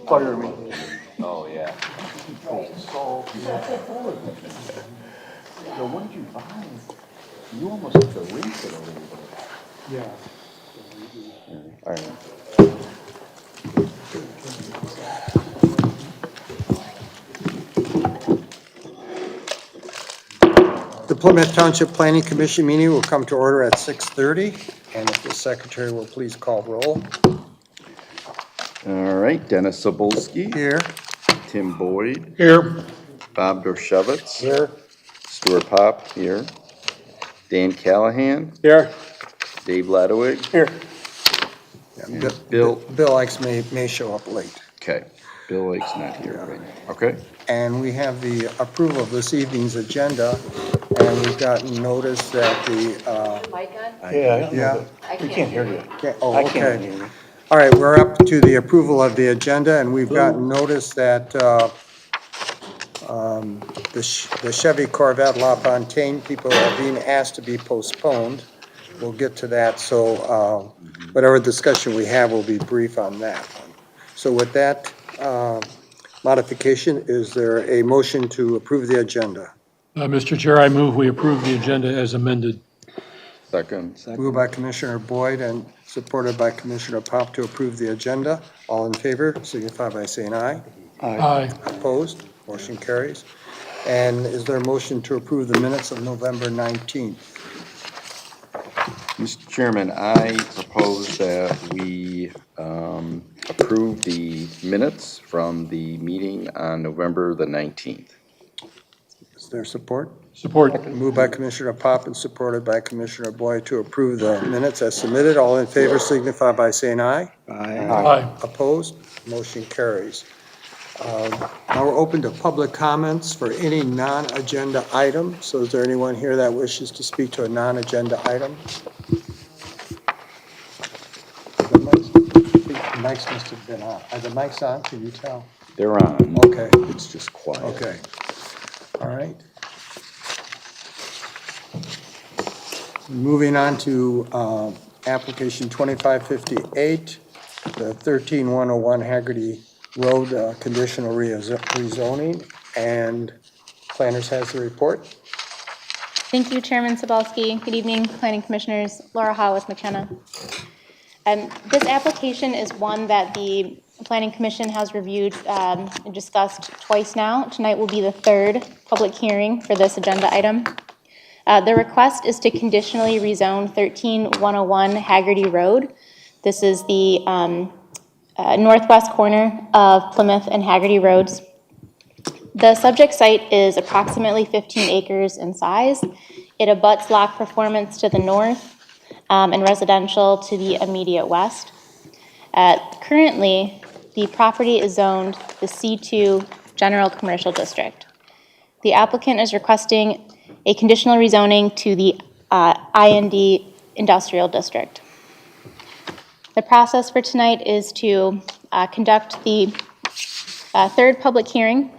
Fire me. Oh, yeah. So, the ones you buy, you almost have to rinse it a little bit. Yeah. All right. The Plymouth Township Planning Commission meeting will come to order at 6:30, and if the secretary will please call roll. All right, Dennis Sobolski. Here. Tim Boyd. Here. Bob Dorshevitz. Here. Stuart Pop here. Dan Callahan. Here. Dave Ladowig. Here. And Bill. Bill Ikes may show up late. Okay, Bill Lake's not here right now. Okay. And we have the approval of this evening's agenda, and we've gotten notice that the, Mic on? yeah. We can't hear you. Oh, I can't okay. hear you. All right, we're up to the approval of the agenda, and we've gotten notice that the Chevy Corvette LaFontaine people are being asked to be postponed. We'll get to that, so whatever discussion we have will be brief on that. So with that modification, is there a motion to approve the agenda? Mr. Chair, I move we approve the agenda as amended. Second. Moved by Commissioner Boyd and supported by Commissioner Pop to approve the agenda. All in favor, signify by saying aye. Aye. Opposed? Motion carries. And is there a motion to approve the minutes of November 19th? Mr. Chairman, I propose that we approve the minutes from the meeting on November the 19th. Is there support? Support. Moved by Commissioner Pop and supported by Commissioner Boyd to approve the minutes as submitted. All in favor signify by saying aye. Aye. Opposed? Motion carries. Now we're open to public comments for any non-agenda item. So is there anyone here that wishes to speak to a non-agenda item? The mics must have been on. Are the mics on? Can you tell? They're on. Okay. It's just quiet. Okay. All right. Moving on to application 2558, the 13101 Haggerty Road conditional rezoning, and planners has the report. Thank you, Chairman Sobolski. Good evening, Planning Commissioners. Laura Hollis McKenna. This application is one that the Planning Commission has reviewed and discussed twice now. Tonight will be the third public hearing for this agenda item. The request is to conditionally rezone 13101 Haggerty Road. This is the northwest corner of Plymouth and Haggerty Roads. The subject site is approximately 15 acres in size. It abuts Lock Performance to the north and residential to the immediate west. Currently, the property is zoned the C2 General Commercial District. The applicant is requesting a conditional rezoning to the IND Industrial District. The process for tonight is to conduct the third public hearing,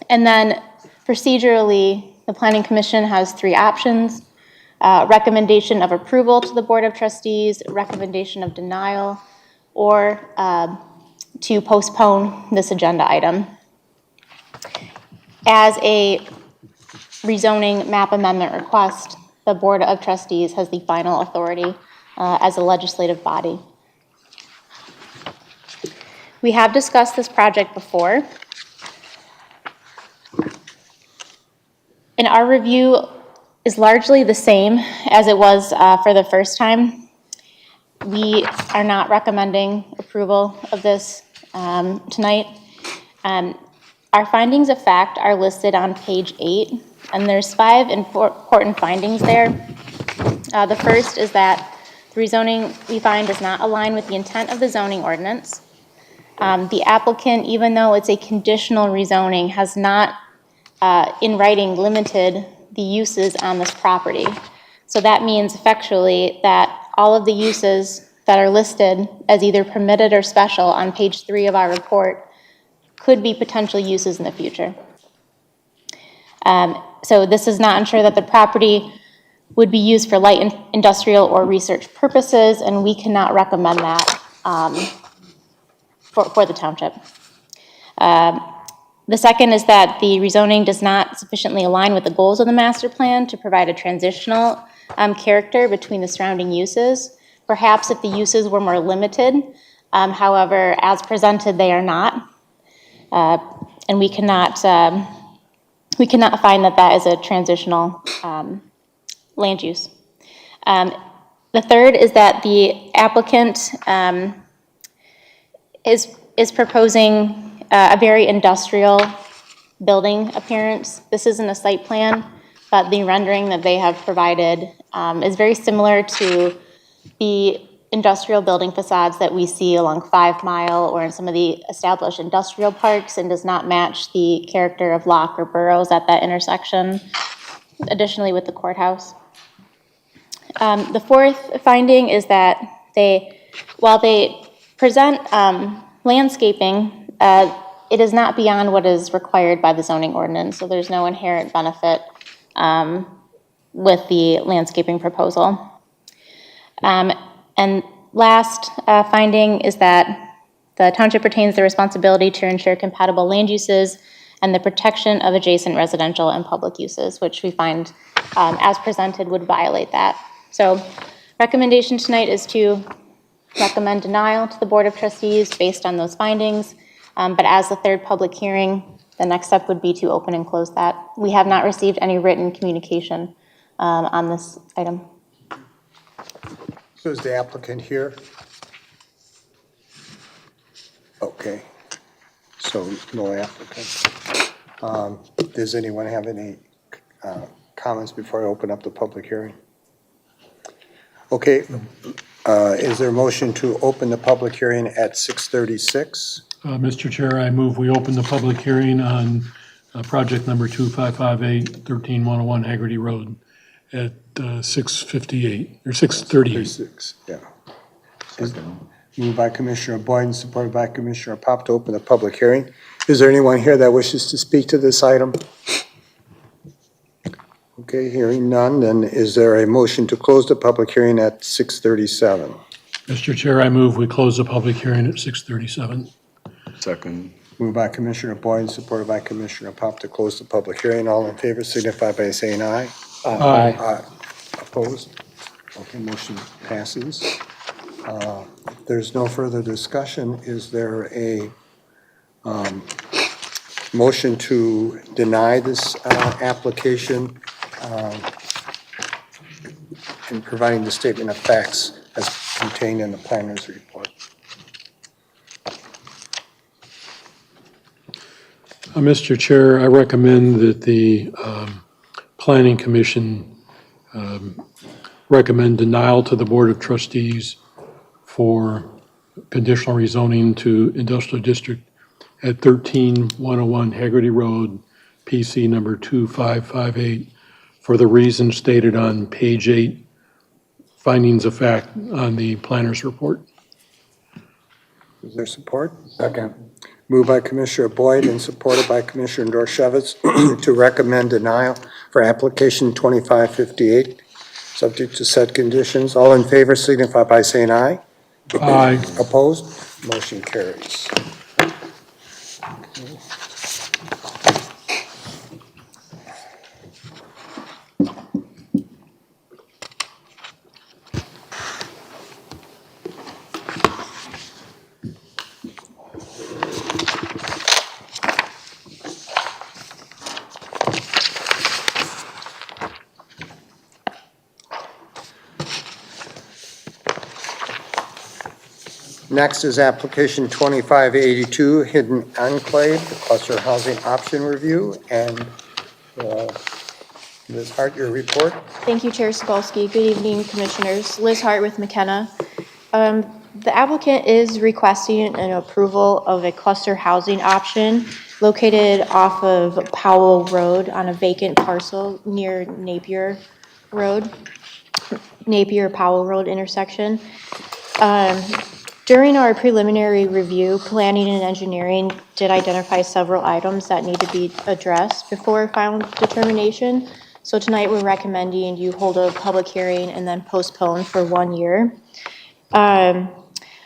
and then procedurally, the Planning Commission has three options: recommendation of approval to the Board of Trustees, recommendation of denial, or to postpone this agenda item. As a rezoning map amendment request, the Board of Trustees has the final authority as a legislative body. We have discussed this project before. And our review is largely the same as it was for the first time. We are not recommending approval of this tonight. Our findings of fact are listed on page 8, and there's 5 important findings there. The first is that the rezoning we find does not align with the intent of the zoning ordinance. The applicant, even though it's a conditional rezoning, has not in writing limited the uses on this property. So that means effectually that all of the uses that are listed as either permitted or special on page 3 of our report could be potential uses in the future. So this does not ensure that the property would be used for light industrial or research purposes, and we cannot recommend that for the township. The second is that the rezoning does not sufficiently align with the goals of the master plan to provide a transitional character between the surrounding uses. Perhaps if the uses were more limited, however, as presented, they are not. And we cannot find that that is a transitional land use. The third is that the applicant is proposing a very industrial building appearance. This isn't a site plan, but the rendering that they have provided is very similar to the industrial building facades that we see along 5 Mile or in some of the established industrial parks, and does not match the character of Locke or Burroughs at that intersection, additionally with the courthouse. The fourth finding is that while they present landscaping, it is not beyond what is required by the zoning ordinance, so there's no inherent benefit with the landscaping proposal. And last finding is that the township retains the responsibility to ensure compatible land uses and the protection of adjacent residential and public uses, which we find, as presented, would violate that. So recommendation tonight is to recommend denial to the Board of Trustees based on those findings. But as the third public hearing, the next step would be to open and close that. We have not received any written communication on this item. So is the applicant here? Okay, so no applicant. Does anyone have any comments before I open up the public hearing? Okay, is there a motion to open the public hearing at 6:36? Mr. Chair, I move we open the public hearing on project number 2558, 13101 Haggerty Road at 6:58, or 6:38. 36, yeah. Moved by Commissioner Boyd and supported by Commissioner Pop to open the public hearing. Is there anyone here that wishes to speak to this item? Okay, hearing none, then is there a motion to close the public hearing at 6:37? Mr. Chair, I move we close the public hearing at 6:37. Second. Moved by Commissioner Boyd and supported by Commissioner Pop to close the public hearing. All in favor signify by saying aye. Aye. Opposed? Okay, motion passes. If there's no further discussion, is there a motion to deny this application and providing the statement of facts as contained in the planner's report? Mr. Chair, I recommend that the Planning Commission recommend denial to the Board of Trustees for conditional rezoning to industrial district at 13101 Haggerty Road, PC number 2558, for the reasons stated on page 8, findings of fact on the planner's report. Is there support? Second. Moved by Commissioner Boyd and supported by Commissioner Dorchevitz to recommend denial for application 2558, subject to said conditions. All in favor signify by saying aye. Aye. Opposed? Motion carries. Next is application 2582, Hidden Enclave, Cluster Housing Option Review. And Ms. Hart, your report. Thank you, Chair Sokolsky. Good evening, Commissioners. Liz Hart with McKenna. The applicant is requesting an approval of a cluster housing option located off of Powell Road on a vacant parcel near Napier Powell Road intersection. During our preliminary review, planning and engineering did identify several items that need to be addressed before final determination. So tonight we're recommending you hold a public hearing and then postpone for 1 year.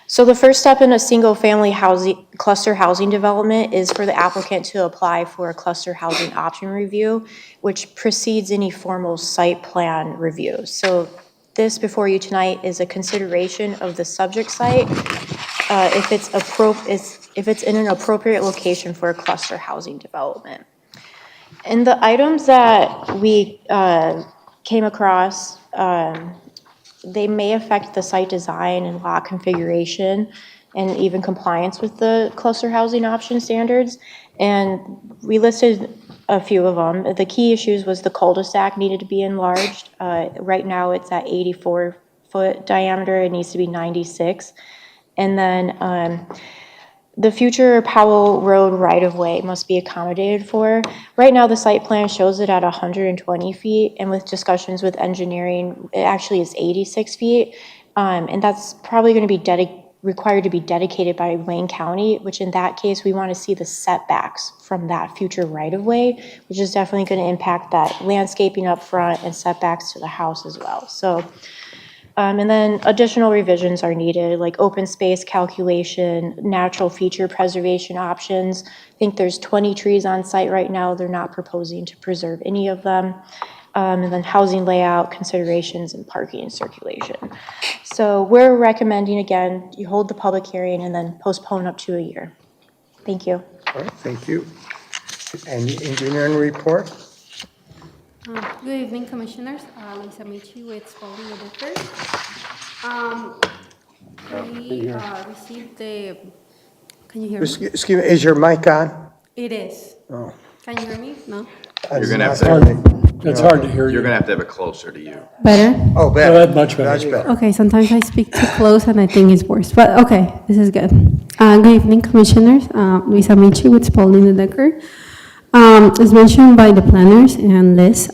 So the first step in a single-family housing, cluster housing development is for the applicant to apply for a cluster housing option review, which precedes any formal site plan review. So this before you tonight is a consideration of the subject site, if it's in an appropriate location for a cluster housing development. And the items that we came across, they may affect the site design and lot configuration and even compliance with the cluster housing option standards. And we listed a few of them. The key issues was the cul-de-sac needed to be enlarged. Right now it's at 84-foot diameter, it needs to be 96. And then the future Powell Road right-of-way must be accommodated for. Right now, the site plan shows it at 120 feet, and with discussions with engineering, it actually is 86 feet. And that's probably going to be required to be dedicated by Wayne County, which in that case, we want to see the setbacks from that future right-of-way, which is definitely going to impact that landscaping up front and setbacks to the house as well. So. And then additional revisions are needed, like open space calculation, natural feature preservation options. I think there's 20 trees on site right now. They're not proposing to preserve any of them. And then housing layout considerations and parking and circulation. So we're recommending, again, you hold the public hearing and then postpone up to a year. Thank you. All right, thank you. And the engineering report? Good evening, Commissioners. Lisa Michi with Spalding Editors. We received the, can you hear me? Excuse me, is your mic on? It is. Oh. Can you hear me? No? You're gonna have It's to- not- It's hard to hear you. You're gonna have to have it closer to you. Better? Oh, Oh, better. that's much better. Much better. Okay, sometimes I speak too close and I think it's worse, but okay, this is good. Good evening, Commissioners. Lisa Michi with Spalding Editors. As mentioned by the planners and Liz,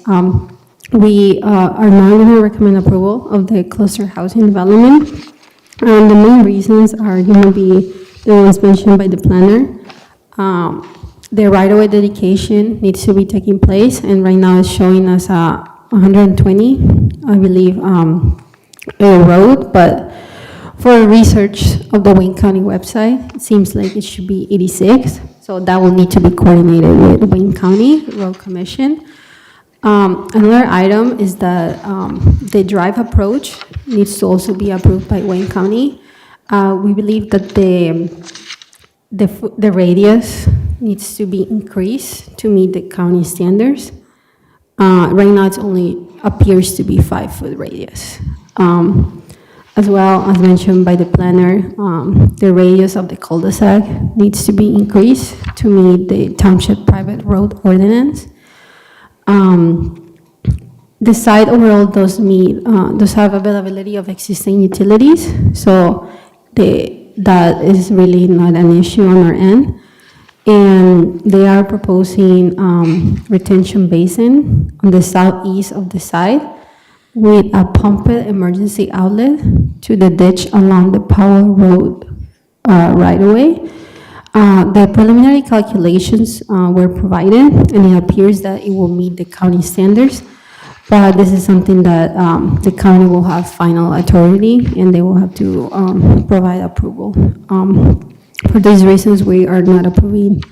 we are now going to recommend approval of the cluster housing development. The main reasons are going to be the ones mentioned by the planner. The right-of-way dedication needs to be taking place, and right now it's showing us 120, I believe, a road, but for research of the Wayne County website, it seems like it should be 86, so that will need to be coordinated with Wayne County Road Commission. Another item is that the drive approach needs to also be approved by Wayne County. We believe that the radius needs to be increased to meet the county standards. Right now, it only appears to be 5-foot radius. As well, as mentioned by the planner, the radius of the cul-de-sac needs to be increased to meet the township private road ordinance. The site overall does have availability of existing utilities, so that is really not an issue on our end. And they are proposing retention basin on the southeast of the site with a pumped emergency outlet to the ditch along the Powell Road right-of-way. The preliminary calculations were provided, and it appears that it will meet the county standards, but this is something that the county will have final authority, and they will have to provide approval. For these reasons, we are not approving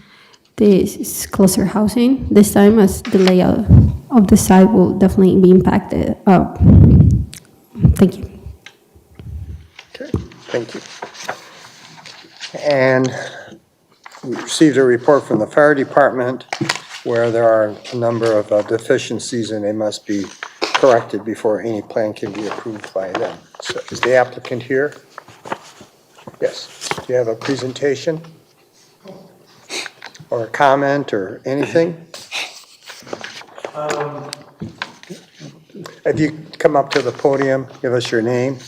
this cluster housing this time, as the layout of the site will definitely be impacted. Thank you. Okay, thank you. And we received a report from the fire department where there are a number of deficiencies and they must be corrected before any plan can be approved by them. So is the applicant here? Yes. Do you have a presentation? Or a comment or anything? If you come up to the podium, give us your name.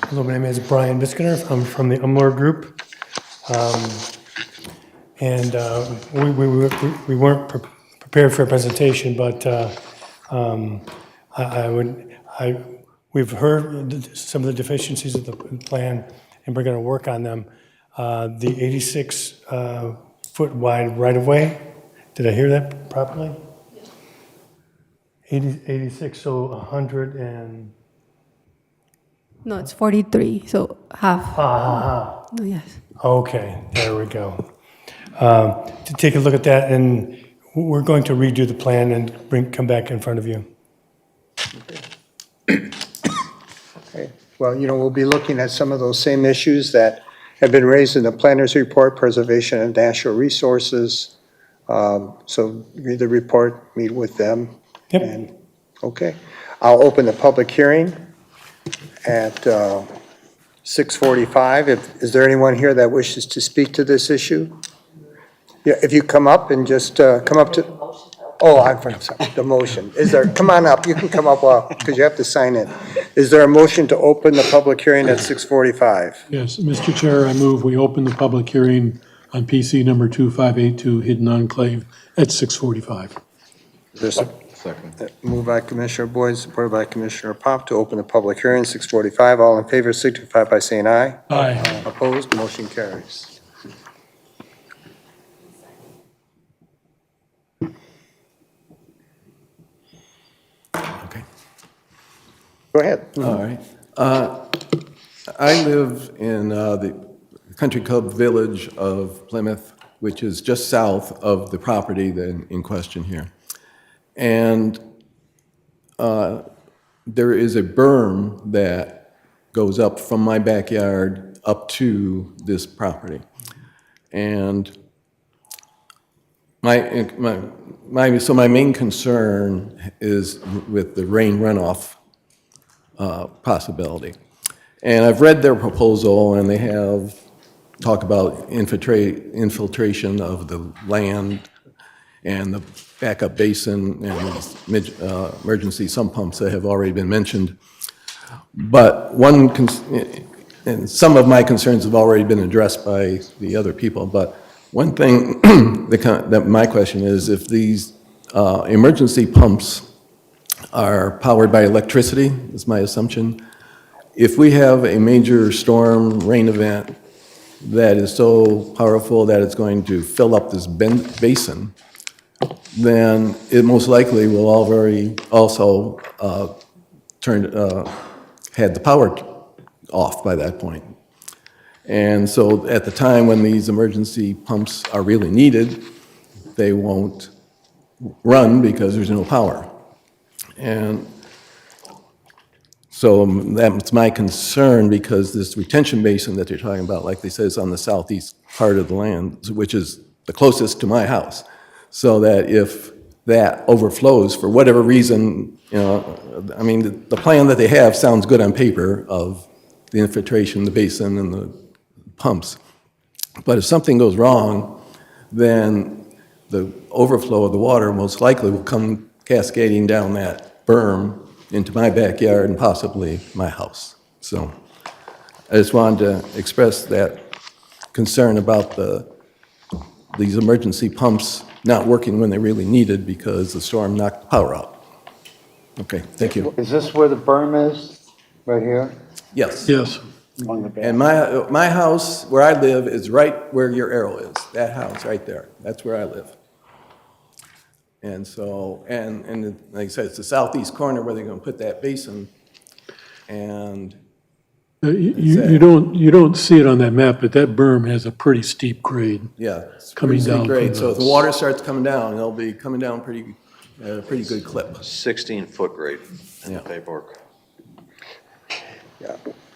Hello, my name is Brian Biskiner. I'm from the Umler Group. And we weren't prepared for a presentation, but we've heard some of the deficiencies of the plan, and we're going to work on them. The 86-foot wide right-of-way, did I hear that properly? 86, so 100 and, No, it's 43, so half. ah, No, yes. okay, there we go. To take a look at that, and we're going to redo the plan and come back in front of you. Okay. Well, we'll be looking at some of those same issues that have been raised in the planner's report, preservation of natural resources. So read the report, meet with them. Yep. And okay. I'll open the public hearing at 6:45. Is there anyone here that wishes to speak to this issue? Yeah, if you come up and just come up to, I'm sorry, the motion. Come on up, you can come up, because you have to sign in. Is there a motion to open the public hearing at 6:45? Yes, Mr. Chair, I move we open the public hearing on PC number 2582 Hidden Enclave at 6:45. There's a moved by Commissioner Boyd, supported by Commissioner Pop to open the public hearing, 6:45. All in favor signify by saying aye. Aye. Opposed, motion carries. Okay, Go ahead. all right. I live in the country club village of Plymouth, which is just south of the property in question here. And there is a berm that goes up from my backyard up to this property. And my main concern is with the rain runoff possibility. And I've read their proposal, and they have talked about infiltration of the land and the backup basin and emergency sump pumps that have already been mentioned. But and some of my concerns have already been addressed by the other people, but one thing that my question is, if these emergency pumps are powered by electricity, is my assumption, if we have a major storm rain event that is so powerful that it's going to fill up this basin, then it most likely will also had the power off by that point. And so at the time when these emergency pumps are really needed, they won't run because there's no power. And so that's my concern, because this retention basin that they're talking about, like they say, is on the southeast part of the land, which is the closest to my house. So that if that overflows for whatever reason, I mean, the plan that they have sounds good on paper of the infiltration, the basin, and the pumps. But if something goes wrong, then the overflow of the water most likely will come cascading down that berm into my backyard and possibly my house. So I just wanted to express that concern about these emergency pumps not working when they really needed because the storm knocked the power out. Okay, thank you. Is this where the berm is, right here? Yes. Yes. On the back? And my house, where I live, is right where your arrow is, that house right there. That's where I live. And so, and like I said, it's the southeast corner where they're going to put that basin. And You don't see it on that map, but that berm has a pretty steep grade. yeah, it's Coming pretty down great. from So if the those. water starts coming down, it'll be coming down at a pretty good clip. 16-foot grade in the Yeah. paperwork. Yeah.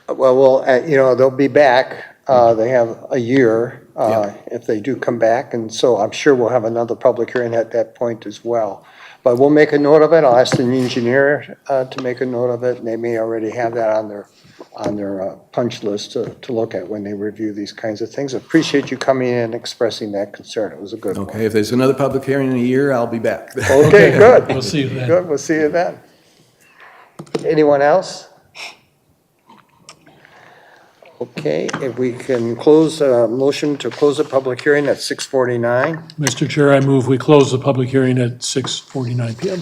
Well, they'll be back. They have a year if they do come back, and so I'm sure we'll have another public hearing at that point as well. But we'll make a note of it. I'll ask the engineer to make a note of it, and they may already have that on their punch list to look at when they review these kinds of things. Appreciate you coming in and expressing that concern. It was a good one. Okay, if there's another public hearing in a year, I'll be back. Okay, good. We'll see you then. Good, we'll see you then. Anyone else? Okay, if we can motion to close the public hearing at 6:49. Mr. Chair, I move we close the public hearing at 6:49 PM.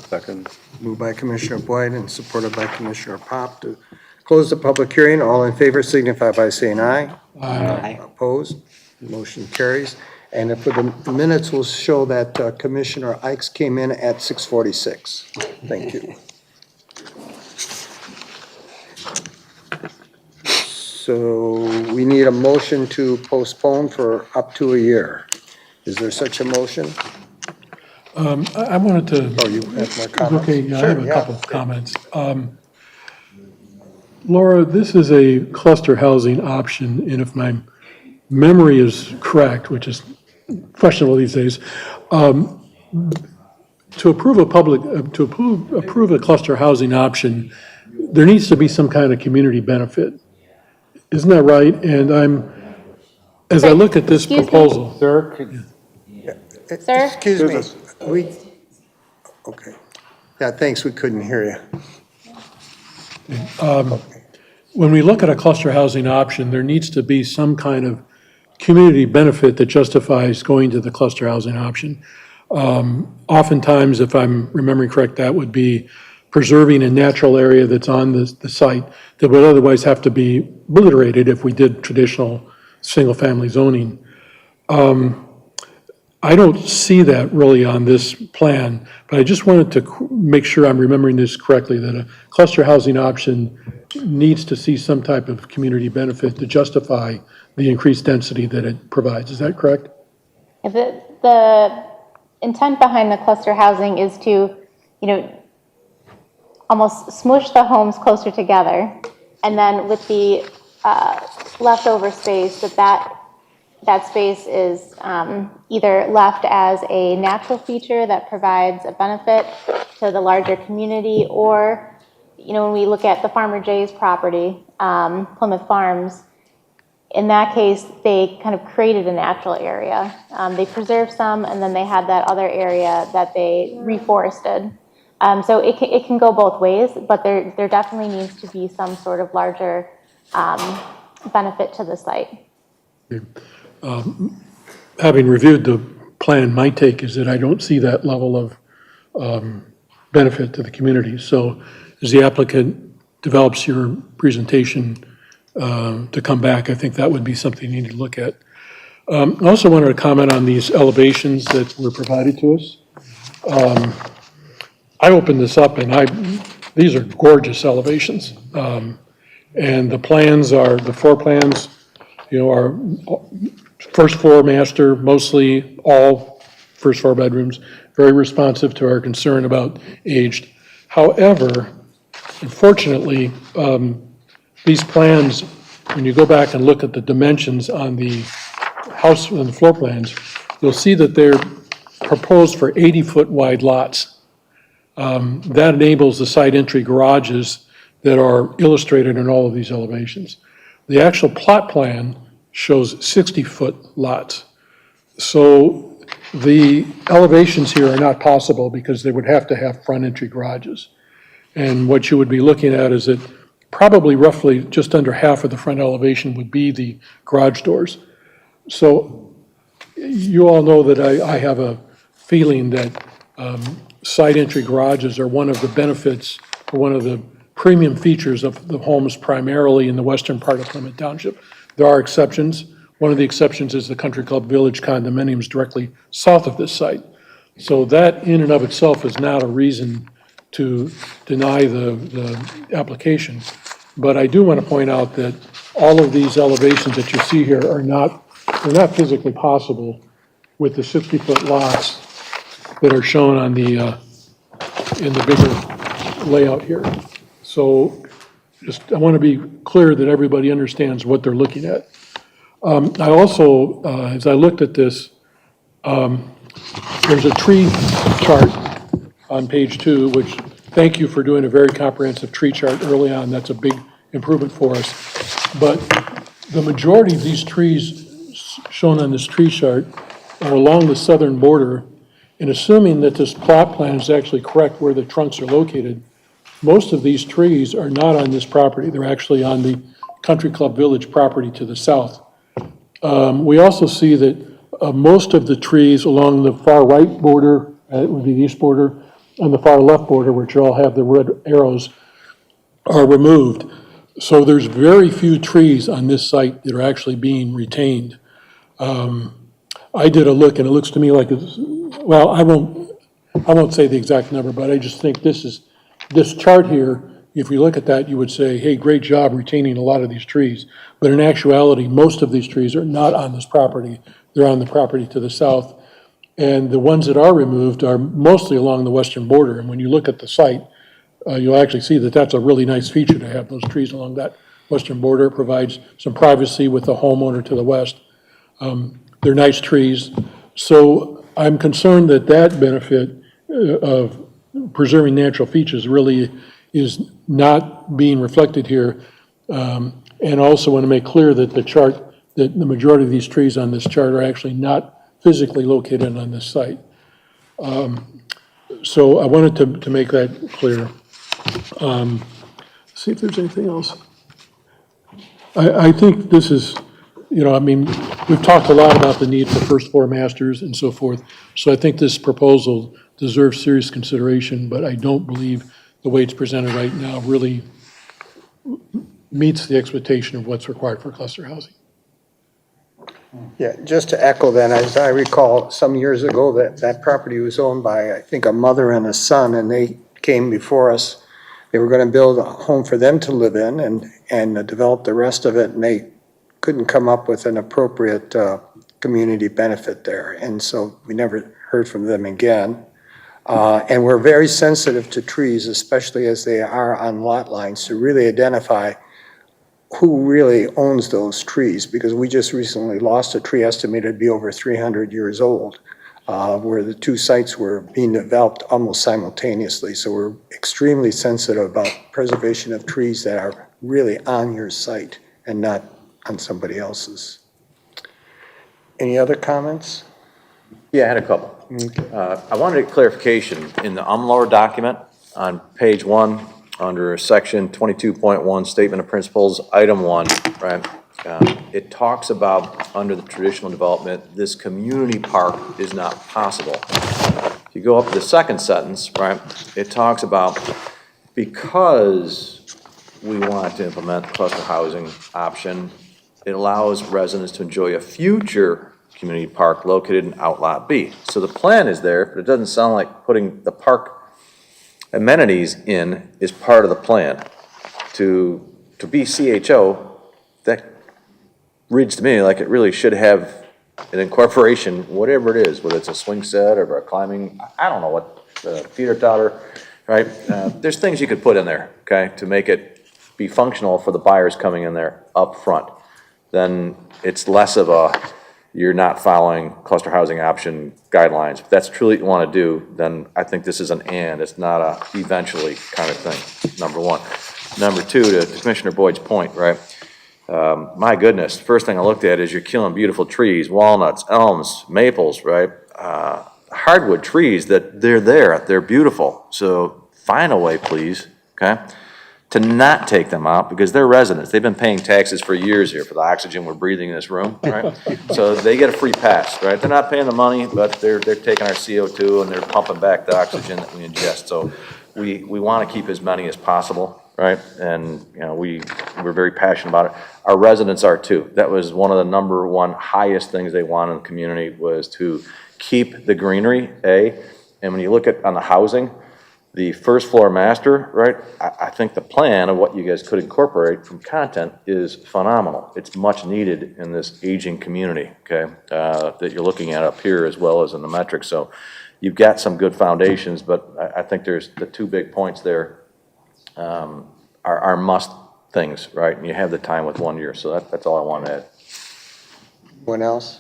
Second. Moved by Commissioner Boyd and supported by Commissioner Pop to close the public hearing. All in favor signify by saying aye. Aye. Opposed? Motion carries. And if the minutes will show that Commissioner Ikes came in at 6:46. Thank you. So we need a motion to postpone for up to a year. Is there such a motion? I wanted to. Oh, you have more comments? Okay, yeah, I Sure, have a yeah. couple of comments. Laura, this is a cluster housing option, and if my memory is correct, which is questionable these days, to approve approve a cluster housing option, there needs to be some kind of community benefit. Isn't that right? And as I look at this Excuse me? proposal. Sir, Sir? excuse me. Okay. Yeah, thanks, we couldn't hear you. When we look at a cluster housing option, there needs to be some kind of community benefit that justifies going to the cluster housing option. Oftentimes, if I'm remembering correct, that would be preserving a natural area that's on the site that would otherwise have to be obliterated if we did traditional single-family zoning. I don't see that really on this plan, but I just wanted to make sure I'm remembering this correctly, that a cluster housing option needs to see some type of community benefit to justify the increased density that it provides. Is that correct? The intent behind the cluster housing is to, almost smush the homes closer together, and then with the leftover space, that space is either left as a natural feature that provides a benefit to the larger community, or, when we look at the Farmer Jay's property, Plymouth Farms, in that case, they kind of created a natural area. They preserved some, and then they had that other area that they reforested. So it can go both ways, but there definitely needs to be some sort of larger benefit to the site. Having reviewed the plan, my take is that I don't see that level of benefit to the community. So as the applicant develops your presentation to come back, I think that would be something you need to look at. I also wanted to comment on these elevations that were provided to us. I opened this up and these are gorgeous elevations. And the floor plans, are first floor master, mostly all first floor bedrooms, very responsive to our concern about aged. However, unfortunately, these plans, when you go back and look at the dimensions on the house and the floor plans, you'll see that they're proposed for 80-foot wide lots. That enables the side entry garages that are illustrated in all of these elevations. The actual plot plan shows 60-foot lots. So the elevations here are not possible because they would have to have front entry garages. And what you would be looking at is that probably roughly just under half of the front elevation would be the garage doors. So you all know that I have a feeling that side entry garages are one of the benefits, or one of the premium features of the homes primarily in the western part of Plymouth Township. There are exceptions. One of the exceptions is the Country Club Village condominiums directly south of this site. So that in and of itself is not a reason to deny the application. But I do want to point out that all of these elevations that you see here are not physically possible with the 60-foot lots that are shown on the in the bigger layout here. So I want to be clear that everybody understands what they're looking at. I also, as I looked at this, there's a tree chart on page 2, which thank you for doing a very comprehensive tree chart early on. That's a big improvement for us. But the majority of these trees shown on this tree chart are along the southern border. And assuming that this plot plan is actually correct where the trunks are located, most of these trees are not on this property. They're actually on the Country Club Village property to the south. We also see that most of the trees along the far right border, it would be the east border, and the far left border, which all have the red arrows, are removed. So there's very few trees on this site that are actually being retained. I did a look, and it looks to me like it's, well, I won't say the exact number, but I just think this chart here, if you look at that, you would say, hey, great job retaining a lot of these trees. But in actuality, most of these trees are not on this property. They're on the property to the south. And the ones that are removed are mostly along the western border. And when you look at the site, you'll actually see that that's a really nice feature to have those trees along that western border. It provides some privacy with the homeowner to the west. They're nice trees. So I'm concerned that that benefit of preserving natural features really is not being reflected here. And also want to make clear that that the majority of these trees on this chart are actually not physically located on this site. So I wanted to make that clear. See if there's anything else. I think this is, I mean, we've talked a lot about the need for first floor masters and so forth. So I think this proposal deserves serious consideration, but I don't believe the way it's presented right now really meets the expectation of what's required for cluster housing. Yeah, just to echo that, as I recall, some years ago, that property was owned by, I think, a mother and a son, and they came before us. They were going to build a home for them to live in and develop the rest of it, and they couldn't come up with an appropriate community benefit there. And so we never heard from them again. And we're very sensitive to trees, especially as they are on lot lines, to really identify who really owns those trees, because we just recently lost a tree estimated to be over 300 years old, where the two sites were being developed almost simultaneously. So we're extremely sensitive about preservation of trees that are really on your site and not on somebody else's. Any other comments? Yeah, I had a couple. I wanted a clarification in the UMLR document on page 1, under section 22.1, statement of principles, item 1, right? It talks about, under the traditional development, this community park is not possible. If you go up to the second sentence, right, it talks about, because we want to implement the cluster housing option, it allows residents to enjoy a future community park located in Outlot B. So the plan is there, but it doesn't sound like putting the park amenities in is part of the plan. To be CHO, that reads to me like it really should have an incorporation, whatever it is, whether it's a swing set or a climbing, I don't know what, theater tower, right? There's things you could put in there, okay, to make it be functional for the buyers coming in there up front. Then it's less of a, you're not following cluster housing option guidelines. If that's truly what you want to do, then I think this is an and, it's not a eventually kind of thing, number one. Number two, to Commissioner Boyd's point, right? My goodness, first thing I looked at is you're killing beautiful trees, walnuts, elms, maples, right? Hardwood trees that they're beautiful. So find a way, please, okay, to not take them out, because they're residents. They've been paying taxes for years here for the oxygen we're breathing in this room, right? So they get a free pass, right? They're not paying the money, but they're taking our CO2 and they're pumping back the oxygen that we ingest. So we want to keep as many as possible, right? And we're very passionate about it. Our residents are too. That was one of the number one highest things they want in the community, was to keep the greenery, and when you look at on the housing, the first floor master, right? I think the plan of what you guys could incorporate from content is phenomenal. It's much needed in this aging community, okay, that you're looking at up here as well as in the metrics. So you've got some good foundations, but I think there's the two big points there are must things, right? And you have the time with 1 year. So that's all I want to add. Anyone else?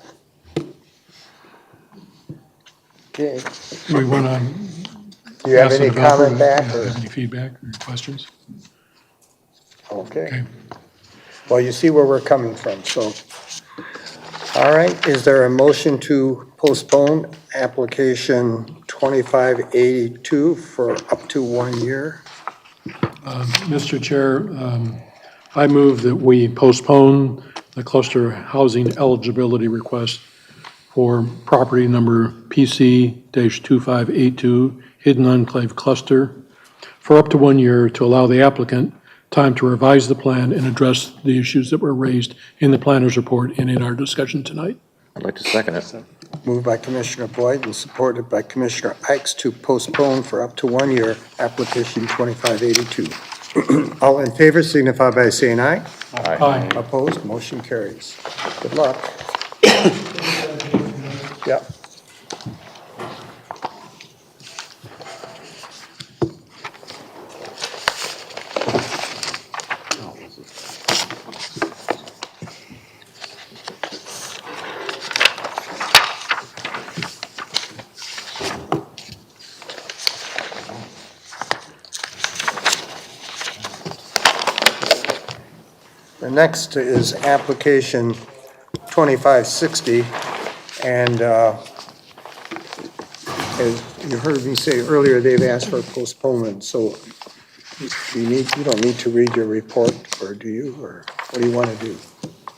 Okay. Do we want to Do you have ask any the developer comment back? if Or? there's any feedback or questions? Okay. Okay. Well, you see where we're coming from, so. All right, is there a motion to postpone application 2582 for up to 1 year? Mr. Chair, I move that we postpone the cluster housing eligibility request for property number PC-2582, Hidden Enclave Cluster, for up to 1 year to allow the applicant time to revise the plan and address the issues that were raised in the planner's report and in our discussion tonight. I'd like to second it. Moved by Commissioner Boyd and supported by Commissioner Ikes to postpone for up to 1 year application 2582. All in favor signify by saying aye. Aye. Opposed, motion carries. Good luck. Yep. The next is application 2560, and as you heard me say earlier, they've asked for a postponement, so you don't need to read your report, or do you, or what do you want to do?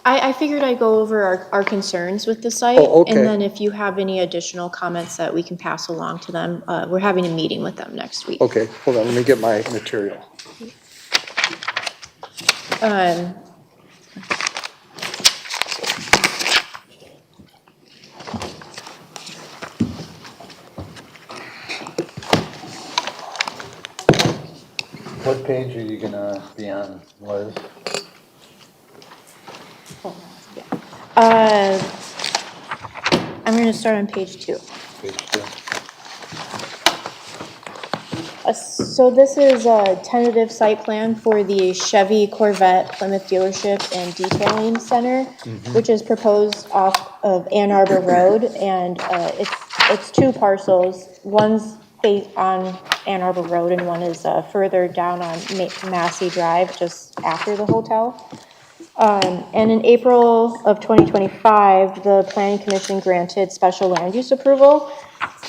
I figured I'd go over our concerns with the site. Oh, okay. And then if you have any additional comments that we can pass along to them, we're having a meeting with them next week. Okay, hold on, let me get my material. What page are you gonna be on, Liz? I'm going to start on page 2. Page 2. So this is a tentative site plan for the Chevy Corvette Plymouth dealership and detailing center, which is proposed off of Ann Arbor Road, and it's 2 parcels. One's on Ann Arbor Road, and one is further down on Massey Drive, just after the hotel. And in April of 2025, the Planning Commission granted special land use approval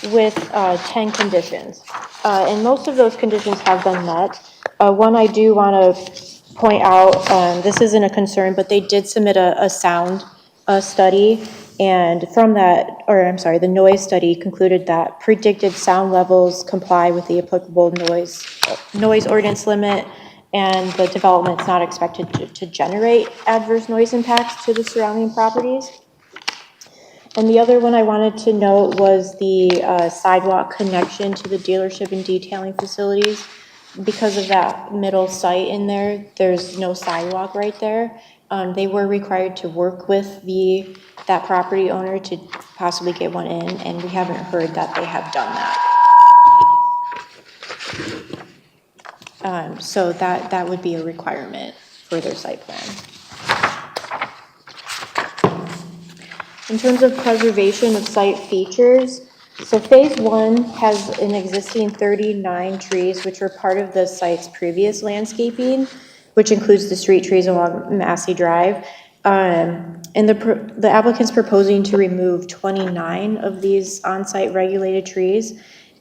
with 10 conditions. And most of those conditions have been met. One I do want to point out, this isn't a concern, but they did submit a sound study. And from that, the noise study concluded that predicted sound levels comply with the applicable noise ordinance limit, and the development's not expected to generate adverse noise impacts to the surrounding properties. And the other one I wanted to note was the sidewalk connection to the dealership and detailing facilities. Because of that middle site in there, there's no sidewalk right there. They were required to work with that property owner to possibly get one in, and we haven't heard that they have done that. So that would be a requirement for their site plan. In terms of preservation of site features, so phase 1 has an existing 39 trees, which were part of the site's previous landscaping, which includes the street trees along Massey Drive. And the applicant's proposing to remove 29 of these on-site regulated trees.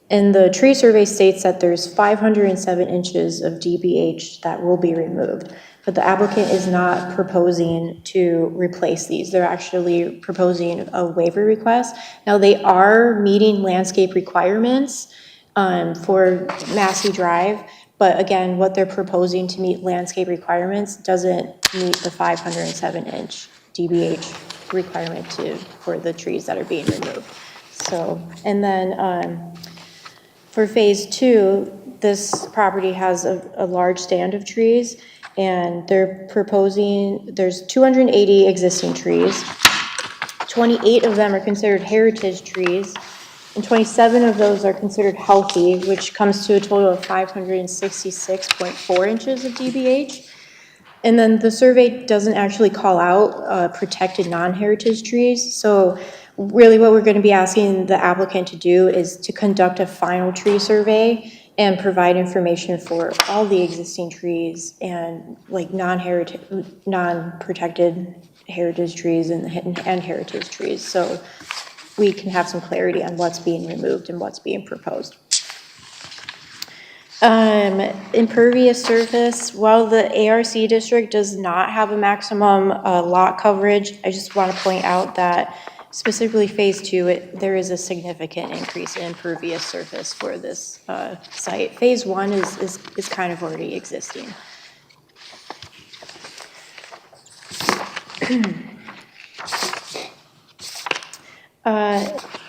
And the tree survey states that there's 507 inches of DBH that will be removed. But the applicant is not proposing to replace these. They're actually proposing a waiver request. Now, they are meeting landscape requirements for Massey Drive, but again, what they're proposing to meet landscape requirements doesn't meet the 507-inch DBH requirement for the trees that are being removed. So, and then for phase 2, this property has a large stand of trees, and they're proposing, there's 280 existing trees. 28 of them are considered heritage trees, and 27 of those are considered healthy, which comes to a total of 566.4 inches of DBH. And then the survey doesn't actually call out protected non-heritage trees. So really what we're going to be asking the applicant to do is to conduct a final tree survey and provide information for all the existing trees and like non-protected heritage trees and heritage trees. So we can have some clarity on what's being removed and what's being proposed. Impervious surface, while the ARC district does not have a maximum lot coverage, I just want to point out that specifically phase 2, there is a significant increase in impervious surface for this site. Phase 1 is kind of already existing.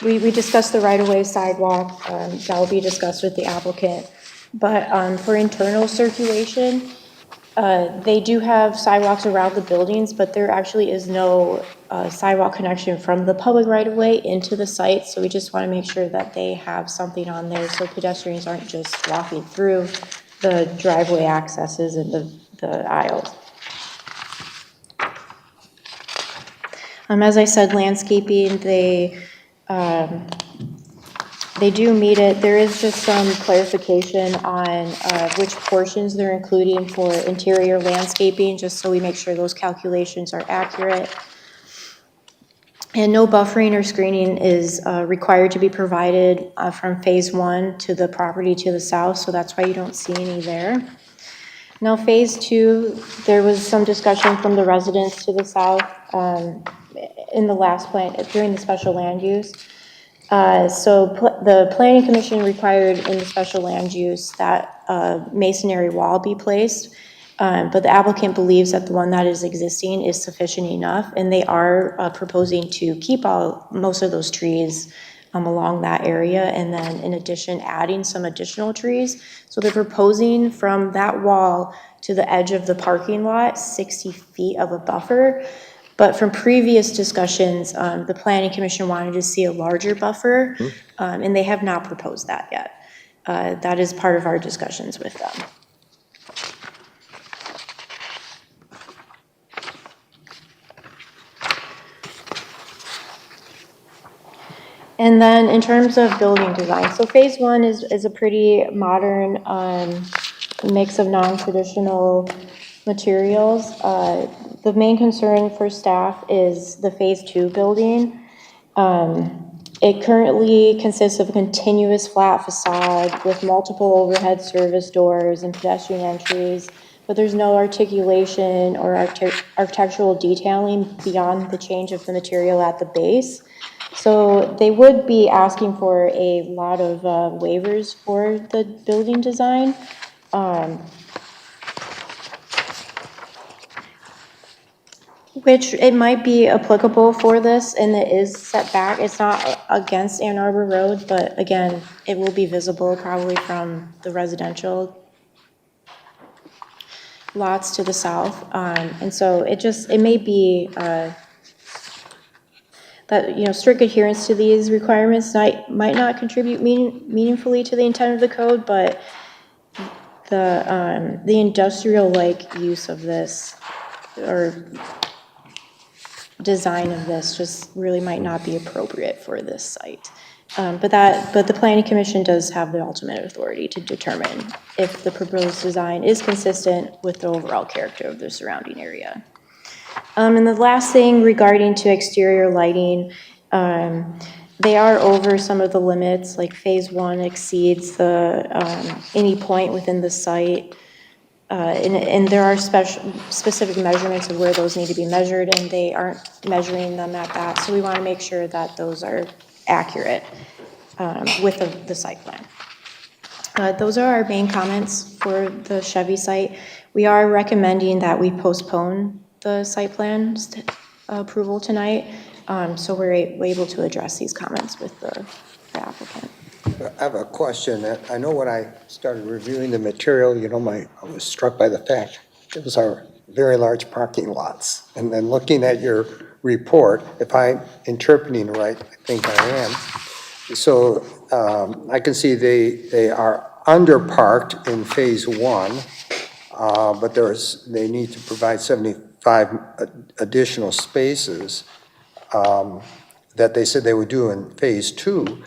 We discussed the right-of-way sidewalk, that will be discussed with the applicant. But for internal circulation, they do have sidewalks around the buildings, but there actually is no sidewalk connection from the public right-of-way into the site. So we just want to make sure that they have something on there so pedestrians aren't just walking through the driveway accesses and the aisles. As I said, landscaping, they do meet it. There is just some clarification on which portions they're including for interior landscaping, just so we make sure those calculations are accurate. And no buffering or screening is required to be provided from Phase 1 to the property to the south, so that's why you don't see any there. Now, Phase 2, there was some discussion from the residents to the south in the last plan, during the special land use. The Planning Commission required in the special land use that masonry wall be placed, but the applicant believes that the one that is existing is sufficient enough, and they are proposing to keep most of those trees along that area, and then in addition, adding some additional trees. So they're proposing from that wall to the edge of the parking lot, 60 feet of a buffer. But from previous discussions, the Planning Commission wanted to see a larger buffer, and they have not proposed that yet. That is part of our discussions with them. And then in terms of building design, so Phase 1 is a pretty modern mix of non-traditional materials. The main concern for staff is the Phase 2 building. It currently consists of a continuous flat facade with multiple overhead service doors and pedestrian entries, but there's no articulation or architectural detailing beyond the change of the material at the base. So they would be asking for a lot of waivers for the building design. Which it might be applicable for this, and it is set back. It's not against Ann Arbor Road, but again, it will be visible probably from the residential lots to the south. And so it may be that, strict adherence to these requirements might not contribute meaningfully to the intent of the code, but the industrial-like use of this, or design of this, just really might not be appropriate for this site. But the Planning Commission does have the ultimate authority to determine if the proposed design is consistent with the overall character of the surrounding area. And the last thing regarding to exterior lighting, they are over some of the limits, like Phase 1 exceeds any point within the site. And there are specific measurements of where those need to be measured, and they aren't measuring them at that. So we want to make sure that those are accurate with the site plan. Those are our main comments for the Chevy site. We are recommending that we postpone the site plan approval tonight, so we're able to address these comments with the applicant. I have a question. I know when I started reviewing the material, I was struck by the fact those are very large parking lots. And then looking at your report, if I'm interpreting right, I think I am. So I can see they are underparked in Phase 1, but they need to provide 75 additional spaces that they said they would do in Phase 2,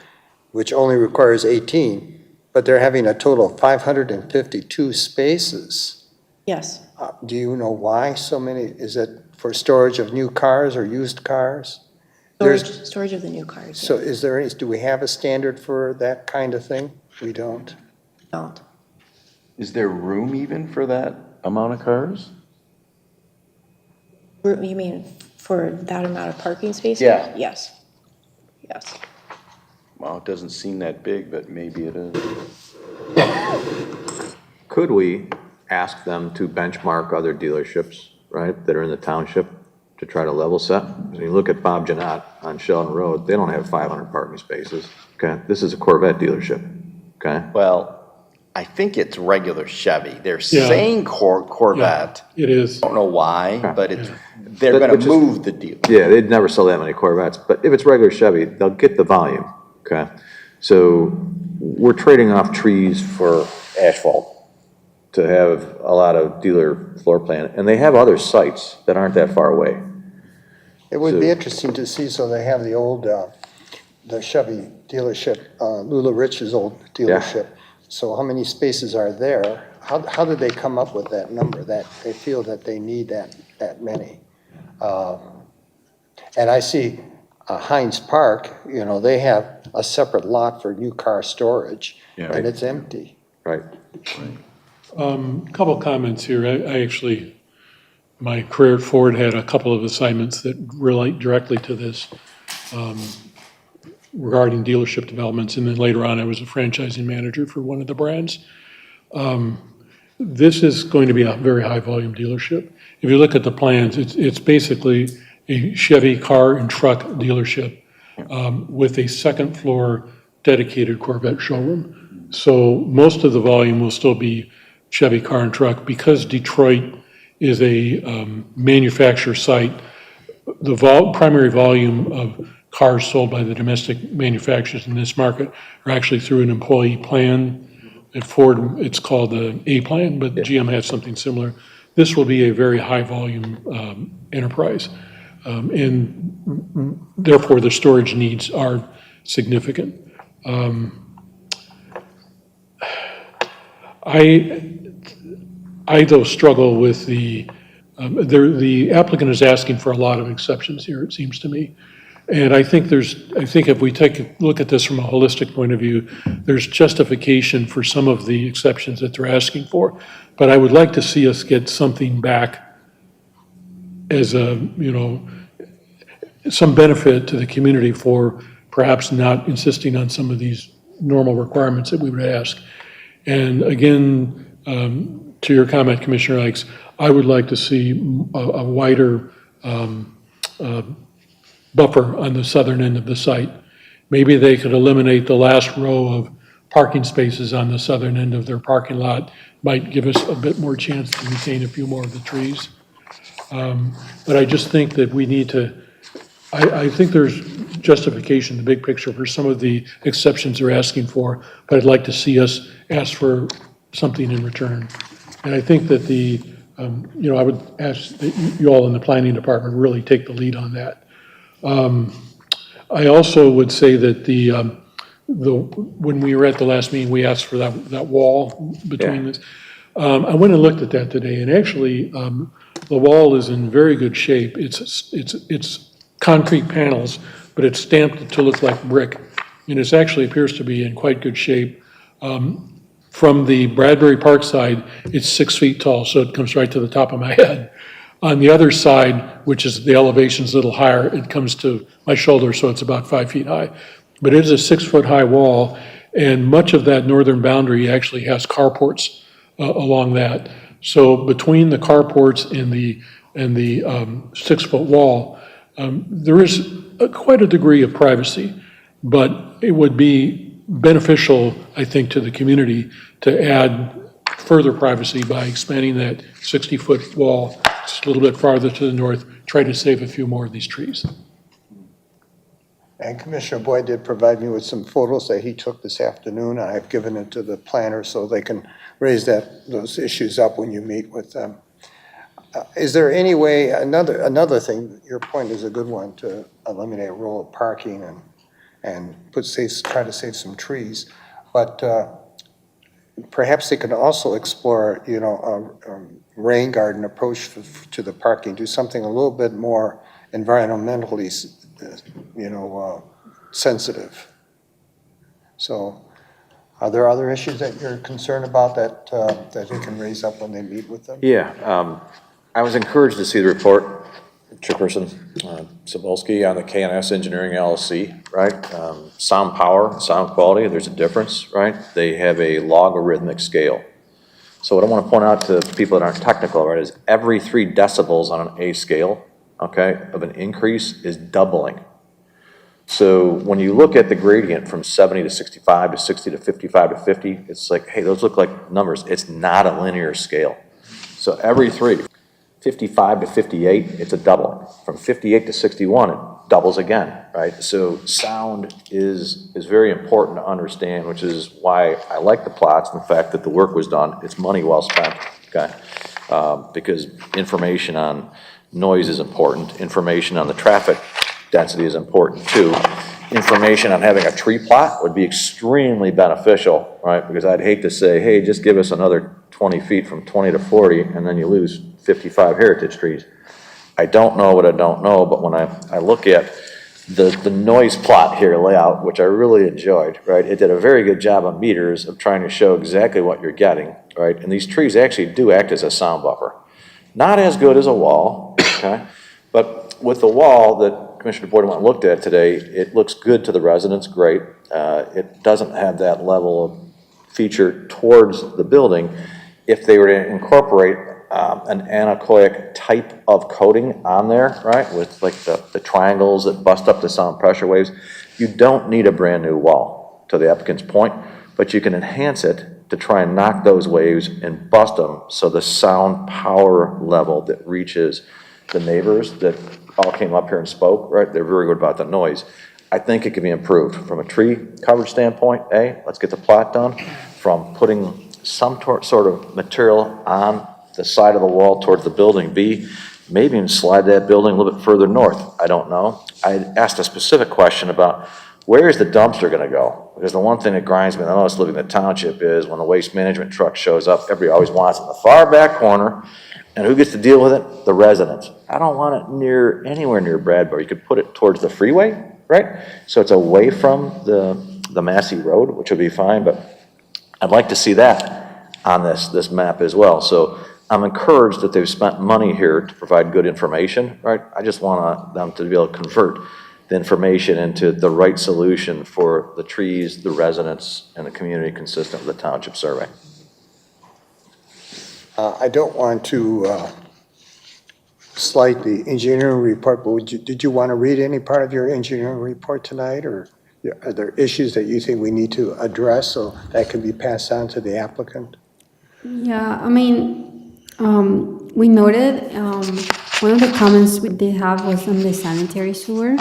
which only requires 18, but they're having a total of 552 spaces. Yes. Do you know why so many? Is it for storage of new cars or used cars? Storage of the new cars. So do we have a standard for that kind of thing? We don't. Don't. Is there room even for that amount of cars? You mean for that amount of parking spaces? Yeah. Yes. Yes. Well, it doesn't seem that big, but maybe it is. Could we ask them to benchmark other dealerships, right, that are in the township, to try to level set. When you look at Bob Janot on Sheldon Road, they don't have 500 parking spaces, okay? This is a Corvette dealership, okay? Well, I think it's regular Chevy. They're Yeah. saying Corvette. It is. I don't know why, but they're gonna Which is- move the deal. Yeah, they'd never sell that many Corvettes, but if it's regular Chevy, they'll get the volume, okay? So we're trading off trees for asphalt to have a lot of dealer floor plan, and they have other sites that aren't that far away. It would be So- interesting to see, so they have the old, the Chevy dealership, Lula Rich's old dealership. So how many spaces are there? How did they come up with that number, that they feel that they need that many? And I see Heinz Park, you know, they have a separate lot for new car storage, Yeah. and it's empty. Right. Couple comments here. I actually, my career at Ford had a couple of assignments that relate directly to this regarding dealership developments, and then later on, I was a franchising manager for one of the brands. This is going to be a very high-volume dealership. If you look at the plans, it's basically a Chevy car and truck dealership with a second-floor dedicated Corvette showroom. So most of the volume will still be Chevy car and truck. Because Detroit is a manufacturer site, the primary volume of cars sold by the domestic manufacturers in this market are actually through an employee plan. At Ford, it's called the A plan, but GM has something similar. This will be a very high-volume enterprise, and therefore the storage needs are significant. I though struggle with the applicant is asking for a lot of exceptions here, it seems to me. And I think if we take a look at this from a holistic point of view, there's justification for some of the exceptions that they're asking for. But I would like to see us get something back as some benefit to the community for perhaps not insisting on some of these normal requirements that we would ask. And again, to your comment, Commissioner Ikes, I would like to see a wider buffer on the southern end of the site. Maybe they could eliminate the last row of parking spaces on the southern end of their parking lot, might give us a bit more chance to retain a few more of the trees. But I just think that we need to, I think there's justification, the big picture, for some of the exceptions they're asking for, but I'd like to see us ask for something in return. And I think that I would ask that you all in the planning department really take the lead on that. I also would say that when we were at the last meeting, we asked for that wall between this. I went and looked at that today, and actually, the wall is in very good shape. It's concrete panels, but it's stamped to look like brick, and it actually appears to be in quite good shape. From the Bradbury Park side, it's 6 feet tall, so it comes right to the top of my head. On the other side, which is the elevation's a little higher, it comes to my shoulder, so it's about 5 feet high. But it is a 6-foot-high wall, and much of that northern boundary actually has carports along that. So between the carports and the 6-foot wall, there is quite a degree of privacy, but it would be beneficial, I think, to the community to add further privacy by expanding that 60-foot wall just a little bit farther to the north, try to save a few more of these trees. And Commissioner Boyd did provide me with some photos that he took this afternoon. I've given it to the planner so they can raise those issues up when you meet with them. Is there any way, another thing, your point is a good one, to eliminate rural parking and try to save some trees, but perhaps they can also explore, a rain garden approach to the parking, do something a little bit more environmentally, sensitive. So, are there other issues that you're concerned about that you can raise up when they meet with them? Yeah, I was encouraged to see the report, Chairperson Cebulski, on the KNS Engineering LLC, right? Sound power, sound quality, there's a difference, right? They have a logarithmic scale. So what I want to point out to people that aren't technical, right, is every 3 decibels on an A scale okay, of an increase is doubling. So when you look at the gradient from 70 to 65 to 60 to 55 to 50, it's like, hey, those look like numbers. It's not a linear scale. So every 55 to 58, it's a doubling. From 58 to 61, it doubles again, right? So sound is very important to understand, which is why I like the plots and the fact that the work was done. It's money well spent, okay? Because information on noise is important. Information on the traffic density is important too. Information on having a tree plot would be extremely beneficial, right? Because I'd hate to say, hey, just give us another 20 feet from 20 to 40, and then you lose 55 heritage trees. I don't know what I don't know, but when I look at the noise plot here layout, which I really enjoyed, right? It did a very good job on meters of trying to show exactly what you're getting, right? And these trees actually do act as a sound buffer. Not as good as a wall, okay? But with the wall that Commissioner Boyd looked at today, it looks good to the residents, great. It doesn't have that level of feature towards the building. If they were to incorporate an anechoic type of coating on there, right, with like the triangles that bust up the sound pressure waves, you don't need a brand new wall, to the applicant's point, but you can enhance it to try and knock those waves and bust them so the sound power level that reaches the neighbors that all came up here and spoke, right, they're very good about the noise. I think it can be improved from a tree coverage standpoint. A, let's get the plot done. From putting some sort of material on the side of the wall towards the building. B, maybe even slide that building a little bit further north. I don't know. I asked a specific question about where is the dumpster going to go? Because the one thing that grinds me the most living in the township is when the waste management truck shows up, everybody always wants it in the far back corner. And who gets to deal with it? The residents. I don't want it anywhere near Bradbury. You could put it towards the freeway, right? So it's away from the Massey Road, which would be fine, but I'd like to see that on this map as well. So I'm encouraged that they've spent money here to provide good information, right? I just want them to be able to convert the information into the right solution for the trees, the residents, and the community consistent with the township survey. I don't want to slight the engineering report, but did you want to read any part of your engineering report tonight, or are there issues that you think we need to address so that can be passed on to the applicant? Yeah, I mean, we noted, one of the comments we did have was on the sanitary sewer,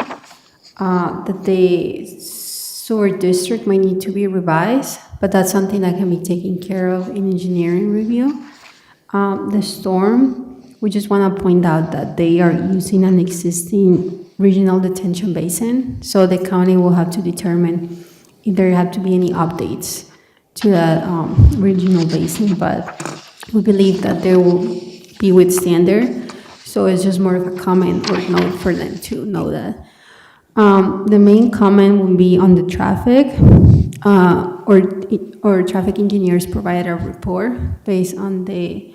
that the sewer district might need to be revised, but that's something that can be taken care of in engineering review. The storm, we just want to point out that they are using an existing regional detention basin, so the county will have to determine if there have to be any updates to that regional basin, but we believe that they will be with standard, so it's just more of a comment or note for them to know that. The main comment will be on the traffic, or traffic engineers provided a report based on the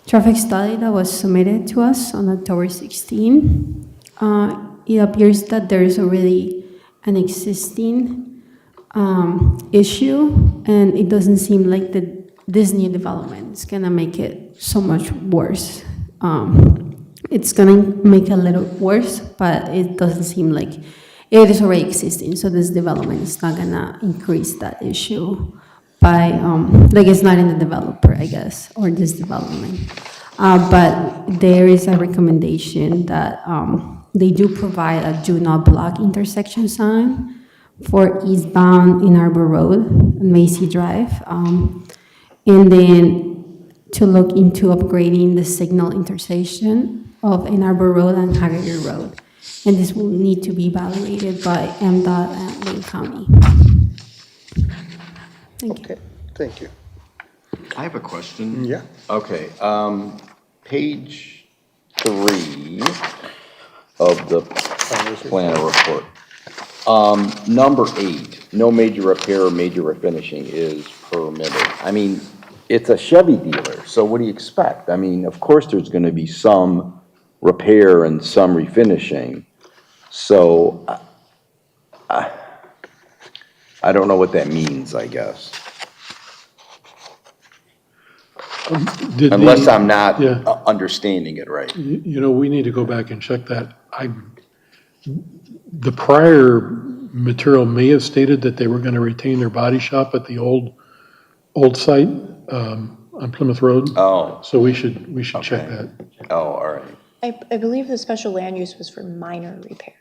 traffic study that was submitted to us on October 16. It appears that there is already an existing issue, and it doesn't seem like this new development is gonna make it so much worse. It's gonna make it a little worse, but it doesn't seem like it is already existing, so this development is not gonna increase that issue by, like it's not in the developer, I guess, or this development. But there is a recommendation that they do provide a do not block intersection sign for eastbound in Arbor Road and Macy Drive. And then to look into upgrading the signal intersection of Ann Arbor Road and Haggerty Road. And this will need to be evaluated by MDOT and Lane County. Thank you. Okay, thank you. I have a question. Yeah. Okay, page 3 of the planner report. Number 8, no major repair or major refinishing is permitted. I mean, it's a Chevy dealer, so what do you expect? I mean, of course, there's gonna be some repair and some refinishing. So, I don't know what that means, I guess. Did unless the- I'm not Yeah. understanding it right. You know, we need to go back and check that. The prior material may have stated that they were going to retain their body shop at the old site on Plymouth Road. Oh, So we should check Okay. that. oh, all right. I believe the special land use was for minor repair.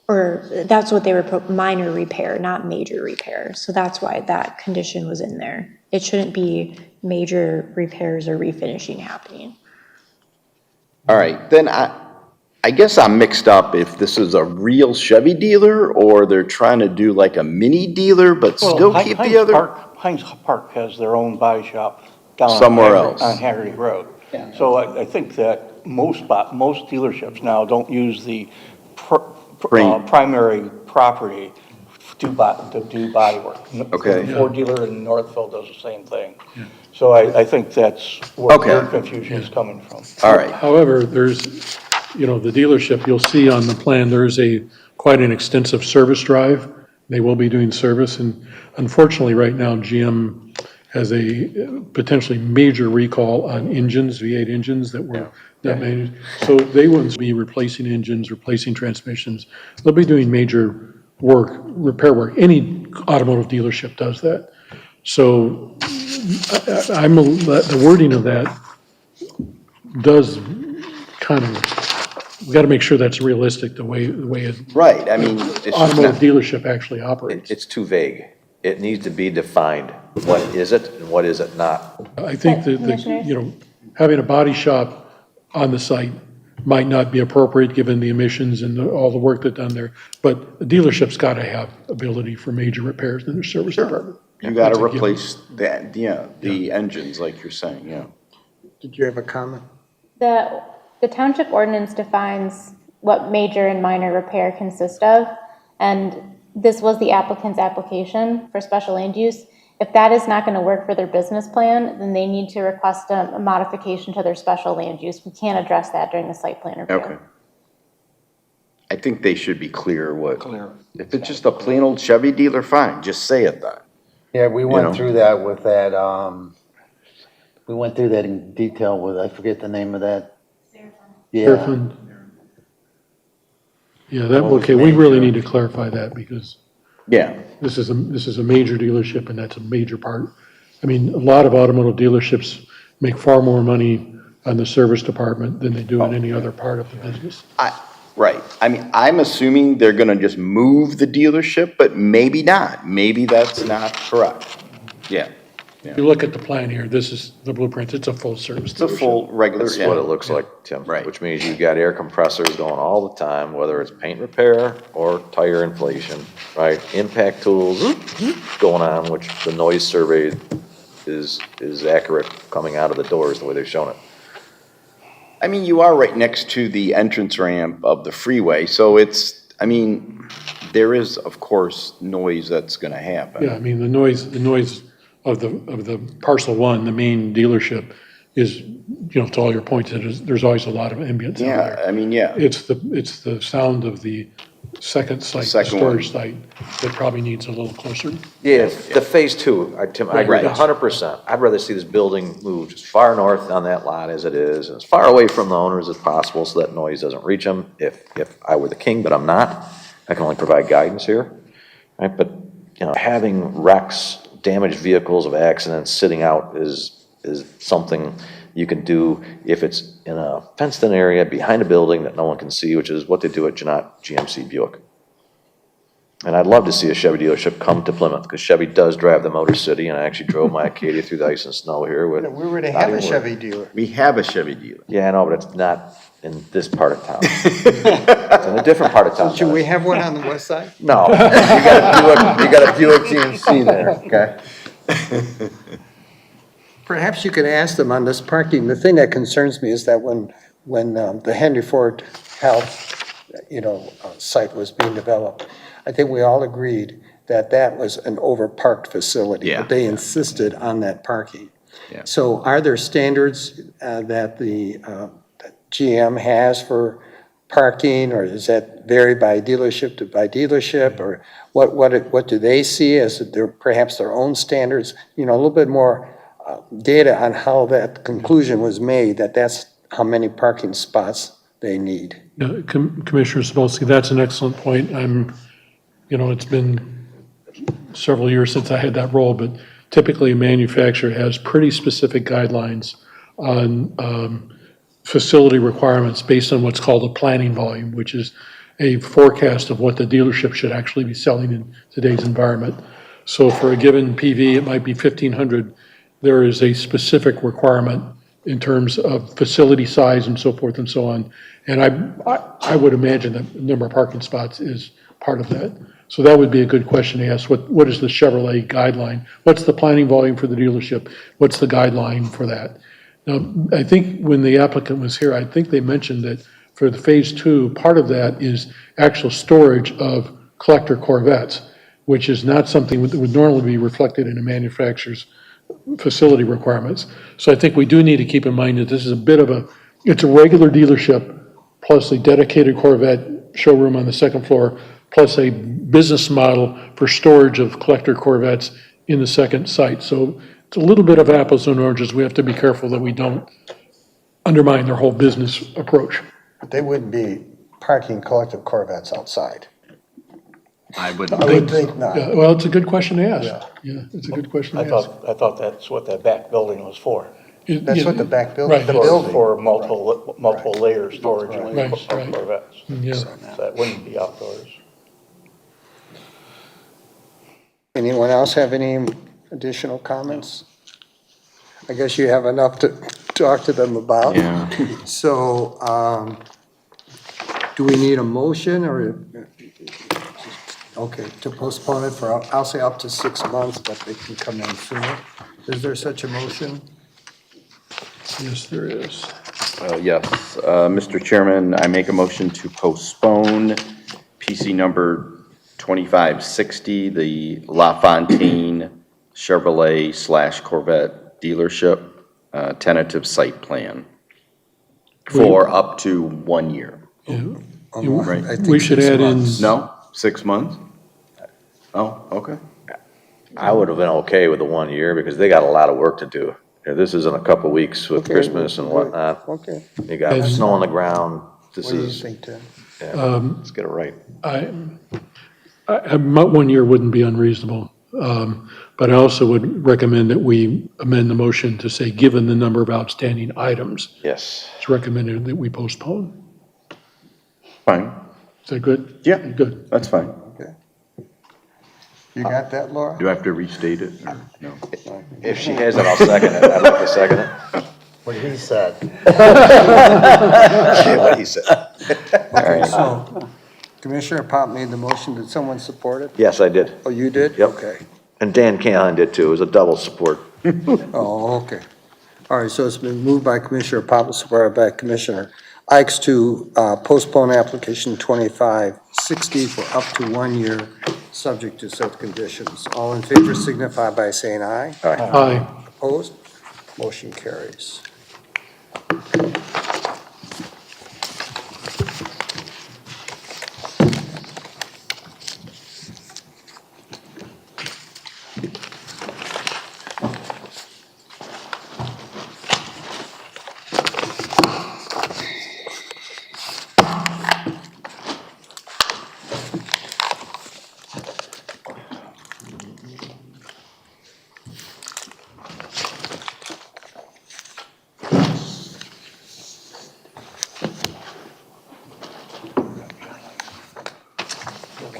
Or that's what they were, minor repair, not major repair. So that's why that condition was in there. It shouldn't be major repairs or refinishing happening. All right, then I guess I'm mixed up if this is a real Chevy dealer or they're trying to do like a mini dealer but still keep the other. Heinz Park has their own body shop down on Somewhere Haggerty- else. on Haggerty Road. So I think that most dealerships now don't use the primary property to do body work. Okay. The Ford dealer in Northville does the same thing. So I think that's where Okay. their confusion is coming from. All right, However, there's, the dealership, you'll see on the plan, there's quite an extensive service drive. They will be doing service, and unfortunately, right now, GM has a potentially major recall on engines, V8 engines that were not managed. So they wouldn't be replacing engines, replacing transmissions. They'll be doing major work, repair work. Any automotive dealership does that. So the wording of that does kind of, we got to make sure that's realistic, the way right, I mean, it's just automotive not, dealership actually operates. It's too vague. It needs to be defined. What is it and what is it not? I think that, Commissioners? having a body shop on the site might not be appropriate, given the emissions and all the work that's done there. But the dealership's got to have ability for major repairs in their service department. you gotta That's a given. replace that, the engines, like you're saying, yeah. Did you have a comment? The township ordinance defines what major and minor repair consist of, and this was the applicant's application for special land use. If that is not going to work for their business plan, then they need to request a modification to their special land use. We can't address that during the site plan review. Okay. I think they should be clear if it's just a plain old Chevy dealer, fine, just say it then. Yeah, we know. went through that with that, we went through that in detail with, I forget the name of that. Fair Yeah, fund. Yeah, okay, we really need to clarify that, because Yeah, this is a major dealership, and that's a major part. I mean, a lot of automotive dealerships make far more money on the service department than they do in any other part of the business. right, I mean, I'm assuming they're gonna just move the dealership, but maybe not, maybe that's not correct. Yeah, If you look at the plan here, this is the blueprint, it's a full-service it's a dealership. full, regular, That's what it yeah. looks like, Tim. Right. Which means you've got air compressors going all the time, whether it's paint repair or tire inflation, right? Impact tools going on, which the noise survey is accurate coming out of the doors, the way they've shown it. I mean, you are right next to the entrance ramp of the freeway, so there is, of course, noise that's gonna happen. Yeah, I mean, the noise of the parcel one, the main dealership, is, to all your points, there's always a lot of ambience out Yeah, there. I mean, yeah, It's the sound of the second site, the Second storage site, that probably needs a little closer. Yeah, the phase two, Tim, I agree Right. 100%. I'd rather see this building moved as far north on that lot as it is, and as far away from the owners as possible, so that noise doesn't reach them. If I were the king, but I'm not, I can only provide guidance here, right? But, having wrecks, damaged vehicles of accidents sitting out is something you can do if it's in a fenced-in area behind a building that no one can see, which is what they do at GMC Buick. And I'd love to see a Chevy dealership come to Plymouth, because Chevy does drive the Motor City, and I actually drove my Acadia through the ice and snow here with. We already not have a even Chevy dealer. we have a Chevy dealer. Yeah, I know, but it's not in this part of town. It's in a different part of town. Should we have one on the west side? No, you got a Buick GMC there, okay? Perhaps you could ask them on this parking. The thing that concerns me is that when the Henry Ford Health, site was being developed, I think we all agreed that that was an overparked facility. Yeah. But they insisted on that parking. Yeah. So are there standards that that GM has for parking, or does that vary by dealership to by dealership, or what do they see as perhaps their own standards? A little bit more data on how that conclusion was made, that's how many parking spots they need. Commissioner Sabelski, that's an excellent point. It's been several years since I had that role, but typically a manufacturer has pretty specific guidelines on facility requirements based on what's called a planning volume, which is a forecast of what the dealership should actually be selling in today's environment. So for a given PV, it might be 1,500. There is a specific requirement in terms of facility size and so forth and so on. And I would imagine that the number of parking spots is part of that. So that would be a good question to ask. What is the Chevrolet guideline? What's the planning volume for the dealership? What's the guideline for that? Now, I think when the applicant was here, I think they mentioned that for the phase 2, part of that is actual storage of collector Corvettes, which is not something that would normally be reflected in a manufacturer's facility requirements. So I think we do need to keep in mind that this is it's a regular dealership plus a dedicated Corvette showroom on the second floor, plus a business model for storage of collector Corvettes in the second site. So it's a little bit of apples and oranges. We have to be careful that we don't undermine their whole business approach. But they wouldn't be parking collective Corvettes outside. I would I would think not. Yeah, well, it's a good question to ask. Yeah, it's a good question to ask. I thought that's what that back building was for. That's what the back building, Right. the building. For multiple layer storage of Right, of right. Corvettes. Yeah. So that wouldn't be outdoors. Anyone else have any additional comments? I guess you have enough to talk to them about. Yeah. So, do we need a motion or, okay, to postpone it for, I'll say up to 6 months, but they can come in sooner? Is there such a motion? Yes, there is. Yes, Mr. Chairman, I make a motion to postpone PC number 2560, the LaFontaine Chevrolet / Corvette dealership, tentative site plan for up to 1 year. I think We should 6 add in, months. No, 6 months? Oh, okay. I would have been okay with the 1 year because they got a lot of work to do. This isn't a couple weeks with Okay, Christmas and whatnot. Okay, You got snow on the ground. This what do you is, think, Tim? let's get it right. I 1 year wouldn't be unreasonable. But I also would recommend that we amend the motion to say, given the number of outstanding items, Yes. it's recommended that we postpone. Fine, Is that good? Yeah. Good. that's fine. Okay. You got that, Laura? Do I have to restate it? or No. If she has it, I'll second it. I'd like to second it. What he said. Yeah, what he said. Okay, so Commissioner Pop made the motion. Did someone support it? Yes, I did. Oh, you did? Yep. Okay. And Dan Callahan did too. It was a double support. Oh, okay. All right, so it's been moved by Commissioner Pop and supported by Commissioner Ikes to postpone application 2560 for up to 1 year, subject to such conditions. All in favor signify by saying aye. Aye. Opposed? Motion carries.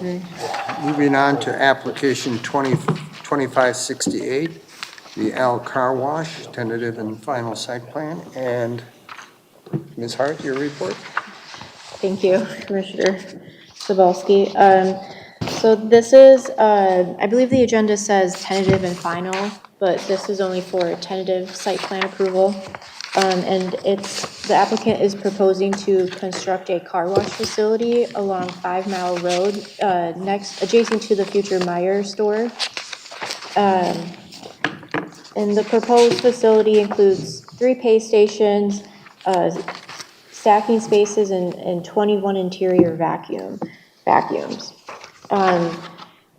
Okay, moving on to application 2568, the Al Car Wash, tentative and final site plan. And Ms. Hart, your report? Thank you, Commissioner Sabelski. So this is, I believe the agenda says tentative and final, but this is only for tentative site plan approval. And the applicant is proposing to construct a car wash facility along 5 Mile Road, adjacent to the future Meijer store. And the proposed facility includes 3 pay stations, stacking spaces, and 21 interior vacuums.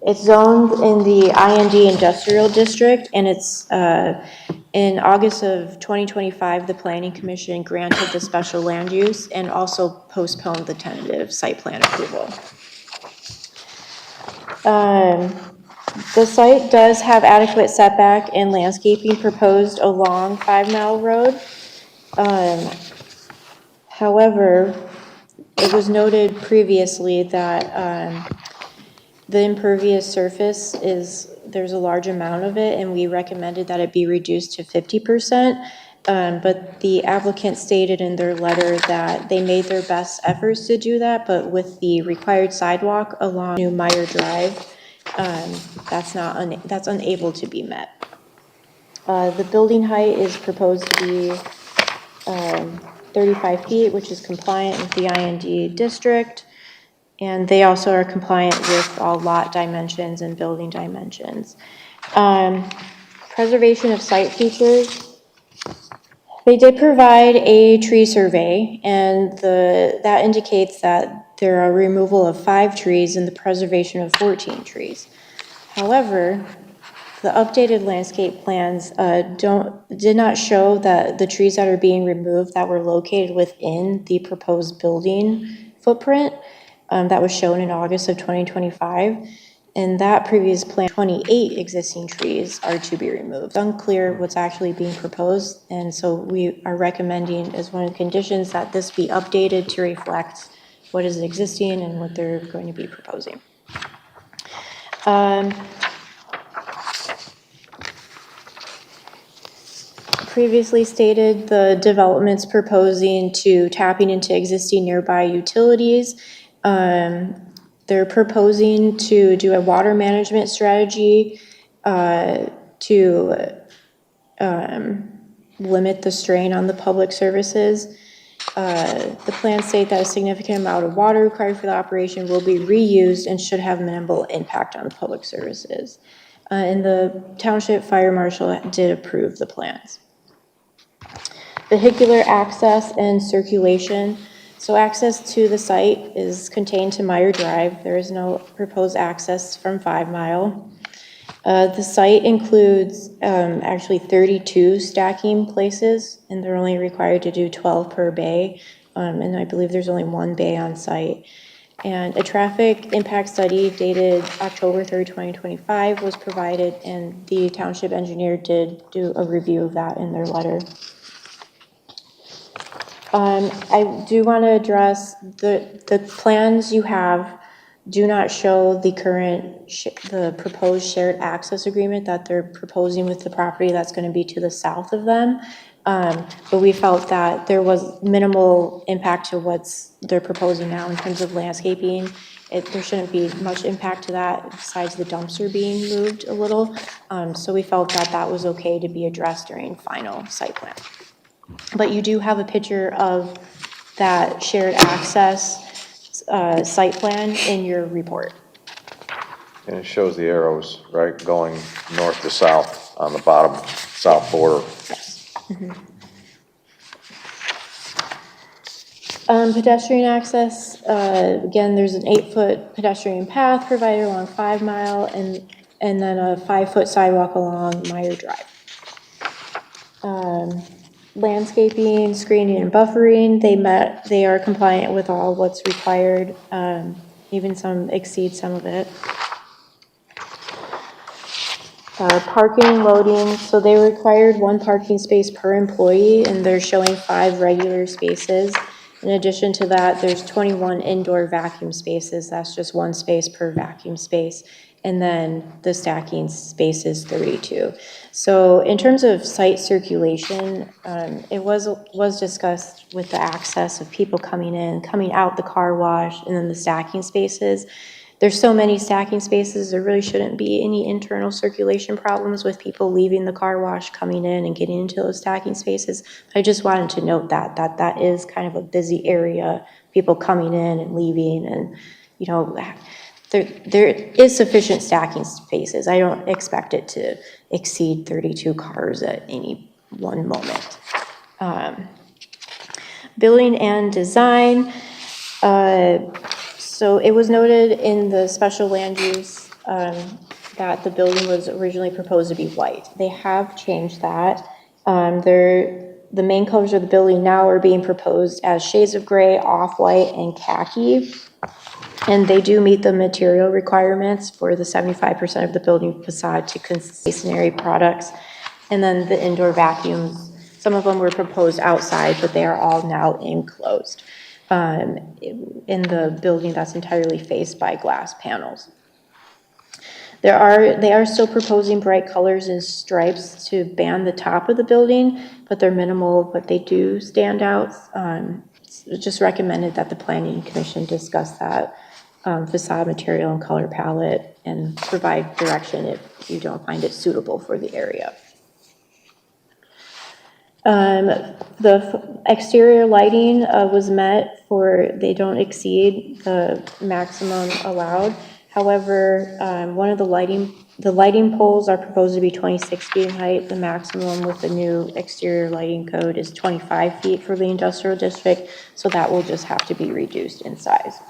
It's zoned in the IND Industrial District, and it's In August of 2025, the Planning Commission granted the special land use and also postponed the tentative site plan approval. The site does have adequate setback and landscaping proposed along 5 Mile Road. However, it was noted previously that the impervious surface there's a large amount of it, and we recommended that it be reduced to 50%. But the applicant stated in their letter that they made their best efforts to do that, but with the required sidewalk along New Meyer Drive, that's unable to be met. The building height is proposed to be 35 feet, which is compliant with the IND district. And they also are compliant with all lot dimensions and building dimensions. Preservation of site features. They did provide a tree survey, and that indicates that there are removal of 5 trees and the preservation of 14 trees. However, the updated landscape plans did not show that the trees that are being removed that were located within the proposed building footprint that was shown in August of 2025. And that previous plan, 28 existing trees are to be removed. It's unclear what's actually being proposed, and so we are recommending as one of the conditions that this be updated to reflect what is existing and what they're going to be proposing. Previously stated, the development's proposing to tapping into existing nearby utilities. They're proposing to do a water management strategy to limit the strain on the public services. The plans state that a significant amount of water required for the operation will be reused and should have minimal impact on public services. And the township fire marshal did approve the plans. Vehicular access and circulation. So access to the site is contained to Meyer Drive. There is no proposed access from 5 Mile. The site includes actually 32 stacking places, and they're only required to do 12 per bay. And I believe there's only 1 bay on site. And a traffic impact study dated October 3rd, 2025 was provided, and the township engineer did do a review of that in their letter. I do want to address the plans you have do not show the the proposed shared access agreement that they're proposing with the property that's going to be to the south of them. But we felt that there was minimal impact to they're proposing now in terms of landscaping. There shouldn't be much impact to that besides the dumpster being moved a little. So we felt that that was okay to be addressed during final site plan. But you do have a picture of that shared access site plan in your report. And it shows the arrows, right, going north to south on the bottom south border. Yes. Mm-hmm. Pedestrian access, again, there's an 8-foot pedestrian path provided along 5 Mile and then a 5-foot sidewalk along Meyer Drive. Landscaping, screening, and buffering, they are compliant with all what's required, even some exceed some of it. Parking, loading, so they required 1 parking space per employee, and they're showing 5 regular spaces. In addition to that, there's 21 indoor vacuum spaces. That's just 1 space per vacuum space. And then the stacking space is 32. So in terms of site circulation, it was discussed with the access of people coming in, coming out the car wash, and then the stacking spaces. There's so many stacking spaces, there really shouldn't be any internal circulation problems with people leaving the car wash, coming in and getting into those stacking spaces. I just wanted to note that is kind of a busy area, people coming in and leaving, and you know, there is sufficient stacking spaces. I don't expect it to exceed 32 cars at any one moment. Building and design. So it was noted in the special land use that the building was originally proposed to be white. They have changed that, The main colors of the building now are being proposed as shades of gray, off-white, and khaki. And they do meet the material requirements for the 75% of the building facade to consist of masonry products. And then the indoor vacuums, some of them were proposed outside, but they are all now enclosed in the building that's entirely faced by glass panels. They are still proposing bright colors and stripes to band the top of the building, but they're minimal, but they do stand out. It's just recommended that the Planning Commission discuss that facade material and color palette and provide direction if you don't find it suitable for the area. The exterior lighting was met they don't exceed the maximum allowed. However, one of the lighting poles are proposed to be 26 feet in height. The maximum with the new exterior lighting code is 25 feet for the industrial district, so that will just have to be reduced in size.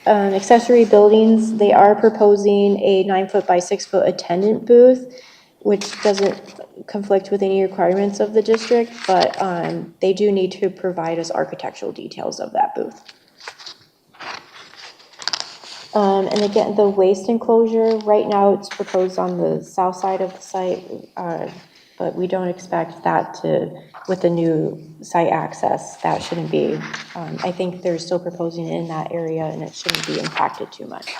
Accessory buildings, they are proposing a 9-foot by 6-foot attendant booth, which doesn't conflict with any requirements of the district, but they do need to provide us architectural details of that booth. And again, the waste enclosure, right now it's proposed on the south side of the site, but we don't expect that with the new site access, that shouldn't be, I think they're still proposing it in that area and it shouldn't be impacted too much.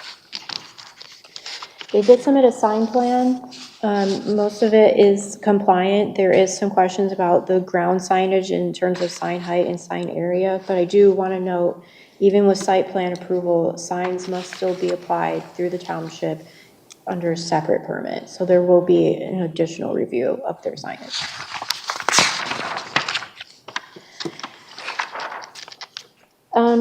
They did submit a sign plan. Most of it is compliant. There is some questions about the ground signage in terms of sign height and sign area, but I do want to note, even with site plan approval, signs must still be applied through the township under a separate permit. So there will be an additional review of their signage.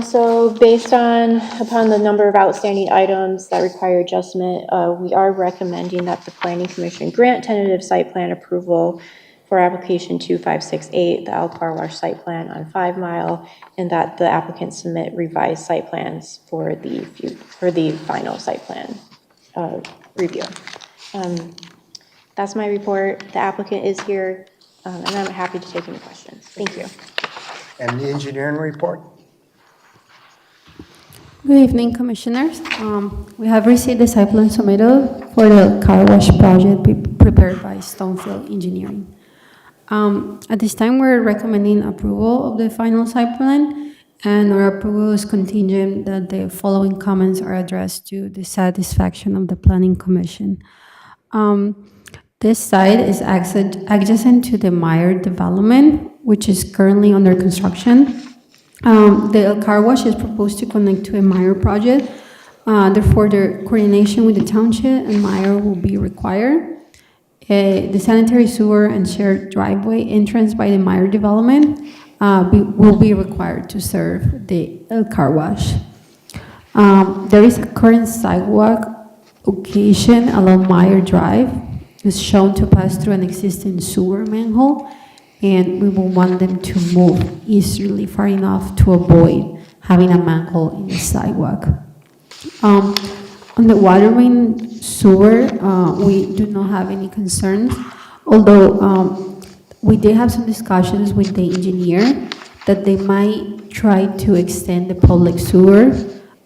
So based upon the number of outstanding items that require adjustment, we are recommending that the Planning Commission grant tentative site plan approval for application 2568, the Al Car Wash site plan on 5 Mile, and that the applicant submit revised site plans for the final site plan review. That's my report. The applicant is here, and I'm happy to take any questions. Thank you. And the engineering report? Good evening, Commissioners. We have received the site plan submitted for the car wash project prepared by Stonefield Engineering. At this time, we're recommending approval of the final site plan, and our approval is contingent that the following comments are addressed to the satisfaction of the Planning Commission. This site is adjacent to the Meyer development, which is currently under construction. The car wash is proposed to connect to a Meyer project. Therefore, the coordination with the township and Meyer will be required. The sanitary sewer and shared driveway entrance by the Meyer development will be required to serve the car wash. There is a current sidewalk location along Meyer Drive. It's shown to pass through an existing sewer manhole, and we will want them to move easterly far enough to avoid having a manhole in the sidewalk. On the water main sewer, we do not have any concerns, although we did have some discussions with the engineer that they might try to extend the public sewer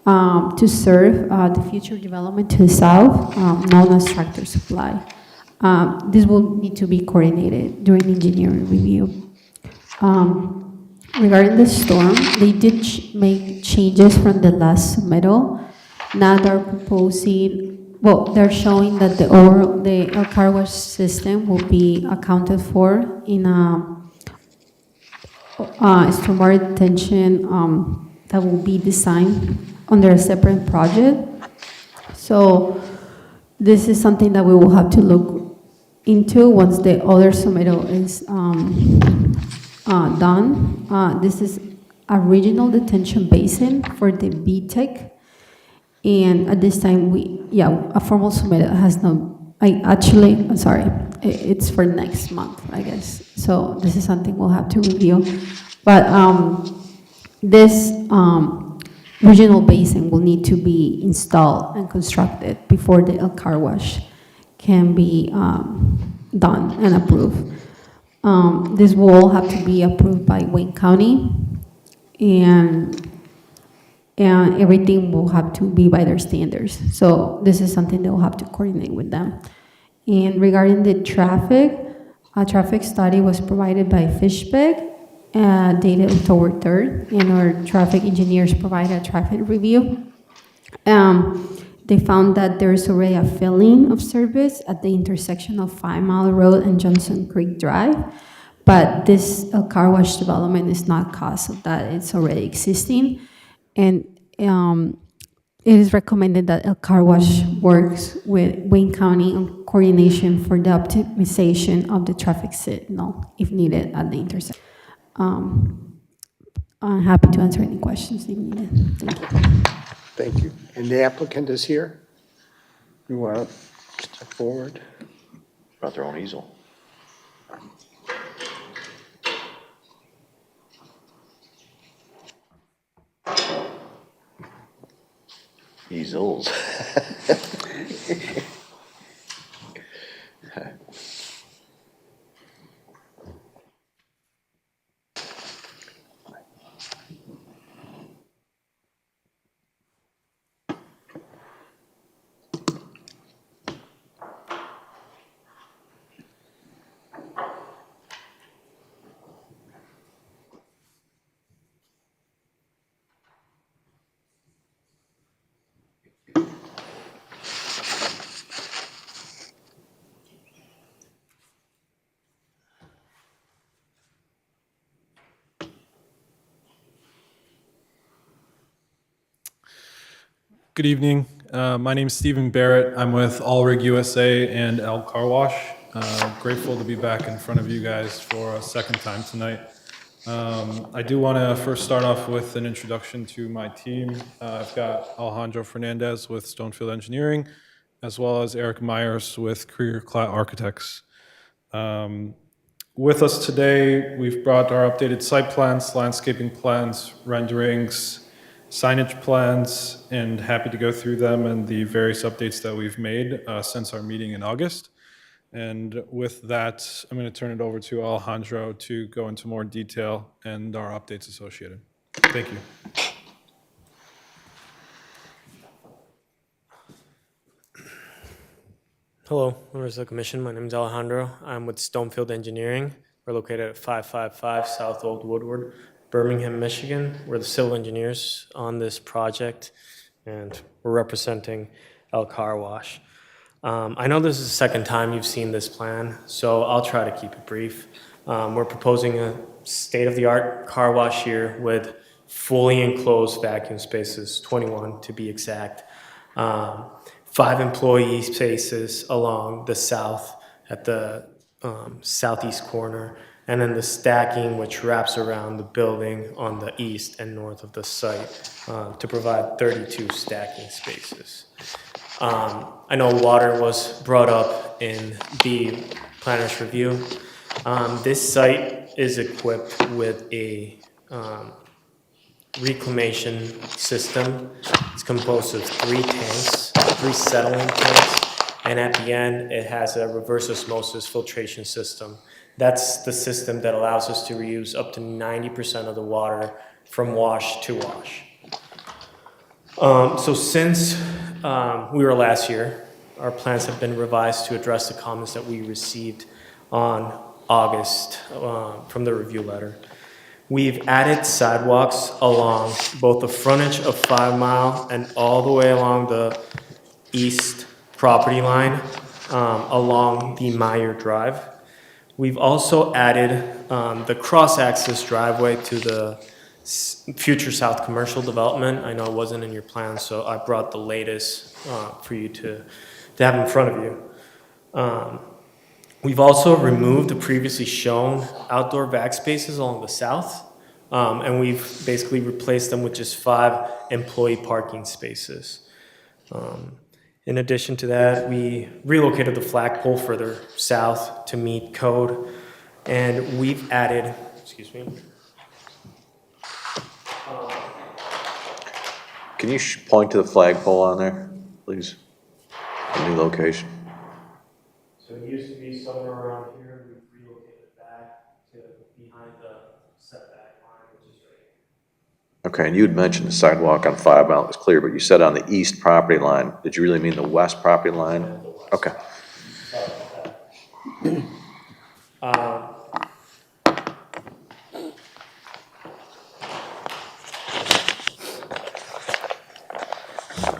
to serve the future development to the south, known as Tractor Supply. This will need to be coordinated during engineering review. Regarding the storm, they did make changes from the last submittal. Now they're proposing, well, they're showing that the car wash system will be accounted for in a stormwater detention that will be designed under a separate project. So this is something that we will have to look into once the other submittal is done. This is a regional detention basin for the BTEC. And at this time, a formal submittal has no, I'm sorry, it's for next month, I guess. So this is something we'll have to review. But this regional basin will need to be installed and constructed before the car wash can be done and approved. This will all have to be approved by Wayne County, and everything will have to be by their standards. So this is something that we'll have to coordinate with them. And regarding the traffic, a traffic study was provided by Fishbeck, dated October 3rd, and our traffic engineers provided a traffic review. They found that there's already a filling of service at the intersection of 5 Mile Road and Johnson Creek Drive, but this car wash development is not cause of that, it's already existing. And it is recommended that El Car Wash works with Wayne County on coordination for the optimization of the traffic signal if needed at the intersection. I'm happy to answer any questions if needed. Thank you. Thank you. And the applicant is here? You want to step forward? Brought their own easel. Easels. Good evening. My name is Stephen Barrett. I'm with Allrig USA and El Car Wash. Grateful to be back in front of you guys for a second time tonight. I do want to first start off with an introduction to my team. I've got Alejandro Fernandez with Stonefield Engineering, as well as Eric Myers with Career Clat Architects. With us today, we've brought our updated site plans, landscaping plans, renderings, signage plans, and happy to go through them and the various updates that we've made since our meeting in August. And with that, I'm going to turn it over to Alejandro to go into more detail and our updates associated. Thank you. Hello, members of the commission. My name is Alejandro. I'm with Stonefield Engineering. We're located at 555 South Old Woodward, Birmingham, Michigan. We're the civil engineers on this project, and we're representing El Car Wash. I know this is the second time you've seen this plan, so I'll try to keep it brief. We're proposing a state-of-the-art car wash here with fully enclosed vacuum spaces, 21 to be exact. 5 employee spaces along the south at the southeast corner, and then the stacking which wraps around the building on the east and north of the site to provide 32 stacking spaces. I know water was brought up in the planner's review. This site is equipped with a reclamation system. It's composed of 3 tanks, 3 settling tanks, and at the end it has a reverse osmosis filtration system. That's the system that allows us to reuse up to 90% of the water from wash to wash. So since we were last here, our plans have been revised to address the comments that we received on August from the review letter. We've added sidewalks along both the frontage of 5 Mile and all the way along the east property line along the Meyer Drive. We've also added the cross-access driveway to the future South Commercial Development. I know it wasn't in your plan, so I brought the latest for you to have in front of you. We've also removed the previously shown outdoor vac spaces along the south, and we've basically replaced them with just 5 employee parking spaces. In addition to that, we relocated the flagpole further south to meet code, and we've added, excuse me. Can you point to the flagpole on there, please? The new location. So it used to be somewhere around here, we've relocated it back. behind the setback line, which is right. Okay, and you had mentioned the sidewalk on 5 Mile was clear, but you said on the east property line. Did you really mean the west property line? Okay. Sorry about that.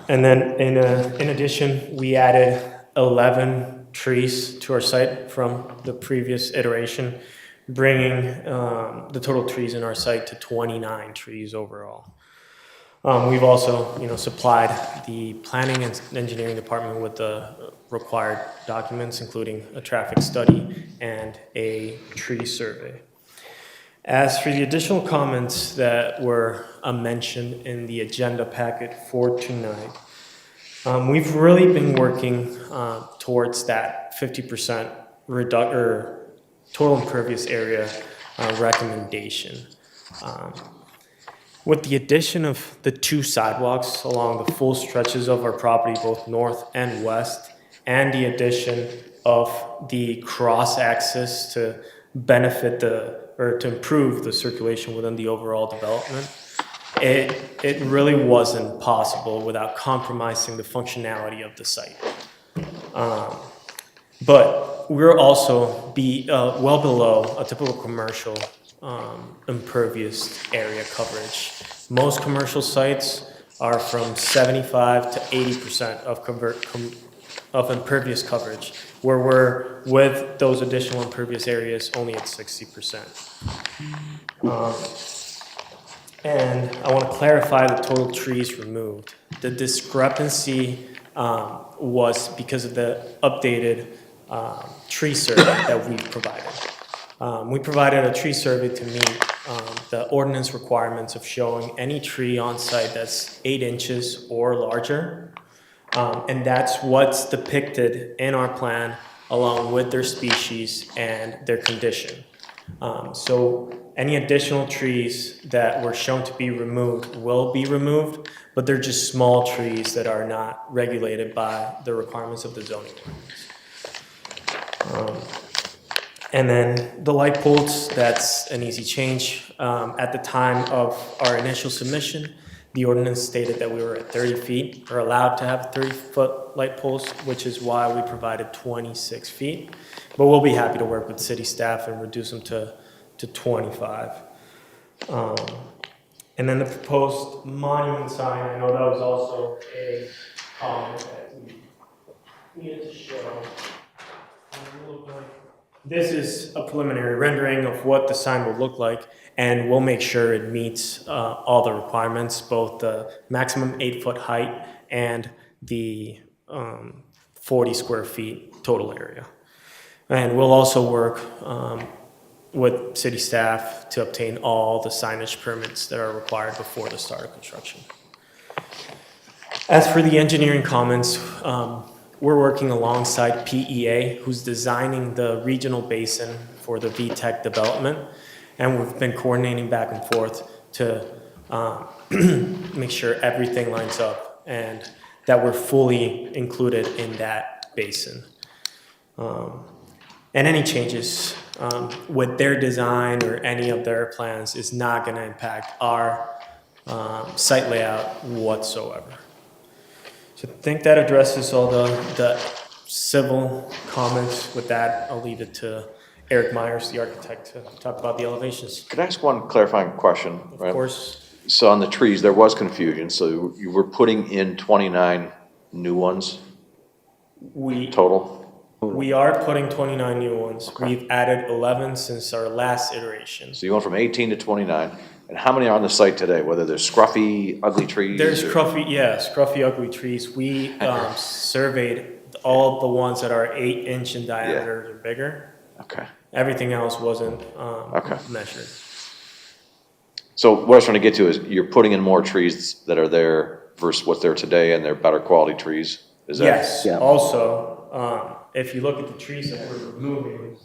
And then in addition, we added 11 trees to our site from the previous iteration, bringing the total trees in our site to 29 trees overall. We've also, supplied the planning and engineering department with the required documents, including a traffic study and a tree survey. As for the additional comments that were mentioned in the agenda packet for tonight, we've really been working towards that 50% total impervious area recommendation. With the addition of the 2 sidewalks along the full stretches of our property, both north and west, and the addition of the cross-access to benefit to improve the circulation within the overall development, it really wasn't possible without compromising the functionality of the site. But we're also well below a typical commercial impervious area coverage. Most commercial sites are from 75 to 80% of impervious coverage, where we're, with those additional impervious areas, only at 60%. And I want to clarify the total trees removed. The discrepancy was because of the updated tree survey that we provided. We provided a tree survey to meet the ordinance requirements of showing any tree on site that's 8 inches or larger. And that's what's depicted in our plan along with their species and their condition. So any additional trees that were shown to be removed will be removed, but they're just small trees that are not regulated by the requirements of the zoning ordinance. And then the light poles, that's an easy change. At the time of our initial submission, the ordinance stated that we were at 30 feet, or allowed to have 30-foot light poles, which is why we provided 26 feet. But we'll be happy to work with city staff and reduce them to 25. And then the proposed monument sign, I know that was also a comment that we needed to show. This is a preliminary rendering of what the sign will look like, and we'll make sure it meets all the requirements, both the maximum 8-foot height and the 40 square feet total area. And we'll also work with city staff to obtain all the signage permits that are required before the start of construction. As for the engineering comments, we're working alongside PEA, who's designing the regional basin for the VTEC development, and we've been coordinating back and forth to make sure everything lines up and that we're fully included in that basin. And any changes with their design or any of their plans is not going to impact our site layout whatsoever. So I think that addresses all the civil comments. With that, I'll leave it to Eric Myers, the architect, to talk about the elevations. Could I ask one clarifying question? Of course. So on the trees, there was confusion, so you were putting in 29 new ones total? We are putting 29 new ones. Okay. We've added 11 since our last iteration. So you went from 18 to 29. And how many are on the site today, whether they're scruffy, ugly trees? There's scruffy, ugly trees. We surveyed all the ones that are 8-inch in diameter or bigger. Okay. Everything else wasn't measured. So what I was trying to get to is you're putting in more trees that are there versus what's there today, and they're better quality trees? Is that? Yes. Yeah. Also, if you look at the trees that we're removing,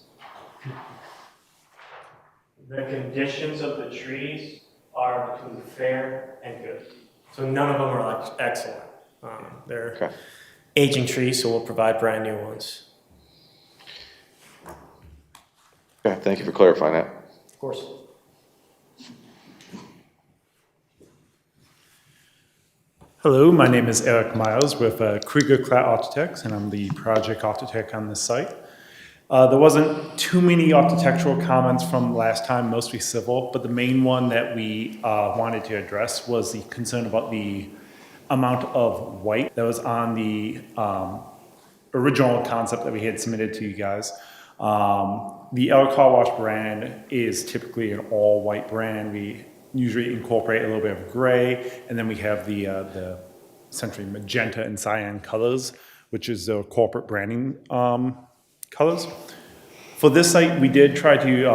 the conditions of the trees are between fair and good. So none of them are excellent. They're aging trees, so we'll provide brand new ones. Okay, thank you for clarifying that. Of course. Hello, my name is Eric Miles with Krieger Klatt Architects, and I'm the project architect on this site. There wasn't too many architectural comments from last time, mostly civil, but the main one that we wanted to address was the concern about the amount of white that was on the original concept that we had submitted to you guys. The El Car Wash brand is typically an all-white brand. We usually incorporate a little bit of gray, and then we have the essentially magenta and cyan colors, which is the corporate branding colors. For this site, we did try to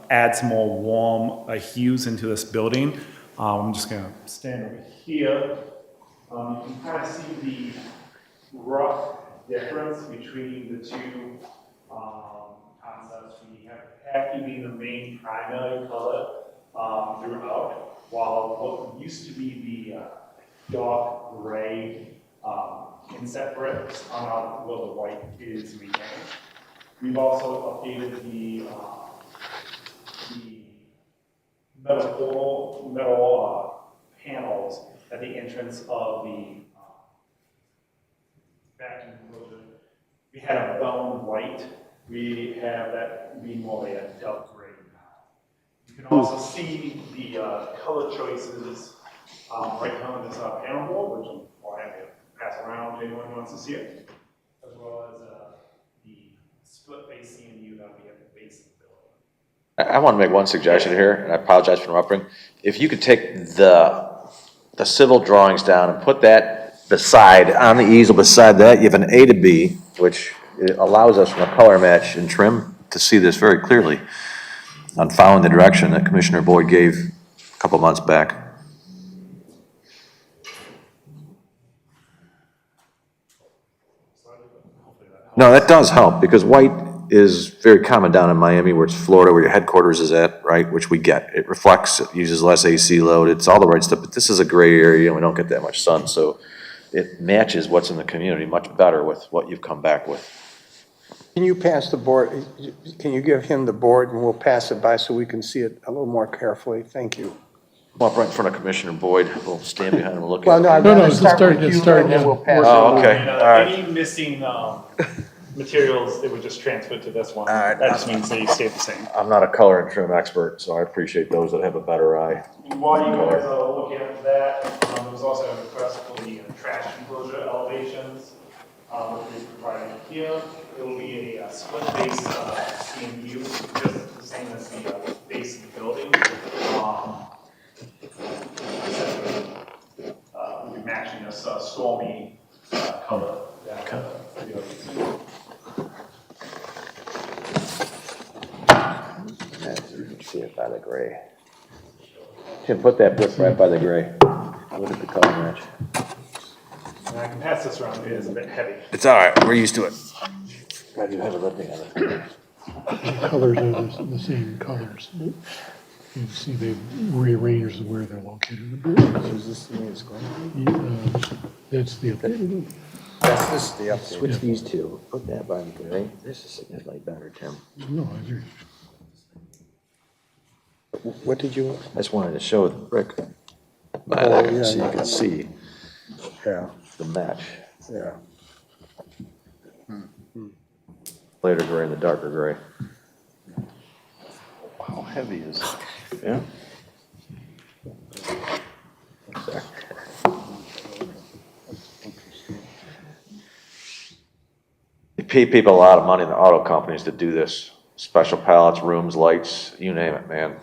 add some more warm hues into this building. I'm just gonna stand over here. You can kind of see the rough difference between the two concepts. We have khaki being the main primary color throughout, while what used to be the dark gray inset bricks are now where the white is maintained. We've also updated the metal panels at the entrance of the vacuum enclosure. We had a bone white. We have that being more of a dark gray now. You can also see the color choices right here on this panel board, which I'll have to pass around to anyone who wants to see it, as well as the split face CMU that we have at the base of the building. I want to make one suggestion here, and I apologize for interrupting. If you could take the civil drawings down and put that beside, on the easel beside that, you have an A to B, which allows us from a color match and trim to see this very clearly on following the direction that Commissioner Boyd gave a couple months back. No, that does help, because white is very common down in Miami, where it's Florida, where your headquarters is at, right, which we get. It reflects, it uses less AC load, it's all the right stuff, but this is a gray area, and we don't get that much sun, so it matches what's in the community much better with what you've come back with. Can you pass the board, can you give him the board and we'll pass it by so we can see it a little more carefully? Thank you. Come up right in front of Commissioner Boyd, we'll stand behind him and look Well, no, at I'd it. rather it's start start- with it's you start, and then yeah. we'll pass it Oh, on. okay, all right. Any missing materials, it would just transfer to this one. All right. That just means they stay the same. I'm not a color and trim expert, so I appreciate those that have a better eye. While you guys are looking at that, there was also a request for the trash enclosure elevations, which we provided here. It will be a split base CMU, just the same as the base of the building. We'll be matching this stormy color. See it by the gray. Tim, put that brick right by the gray. Look at the color match. And I can pass this around, it is a bit heavy. It's all right, we're used to it. Glad you have a lifting on it. The colors are the same colors. You see they've rearranged where they're located a bit. Is this the way it's going? That's the updated one. Yes, this is the update. Switch these two, put that by the gray, this is significantly better, Tim. No, I agree. What did you, I just wanted to show the brick by Oh, there, yeah, so you yeah. can see yeah, the match. yeah. Later gray and the darker gray. How heavy is it? Yeah. Sorry. You pay people a lot of money in the auto companies to do this. Special pallets, rooms, lights, you name it, man.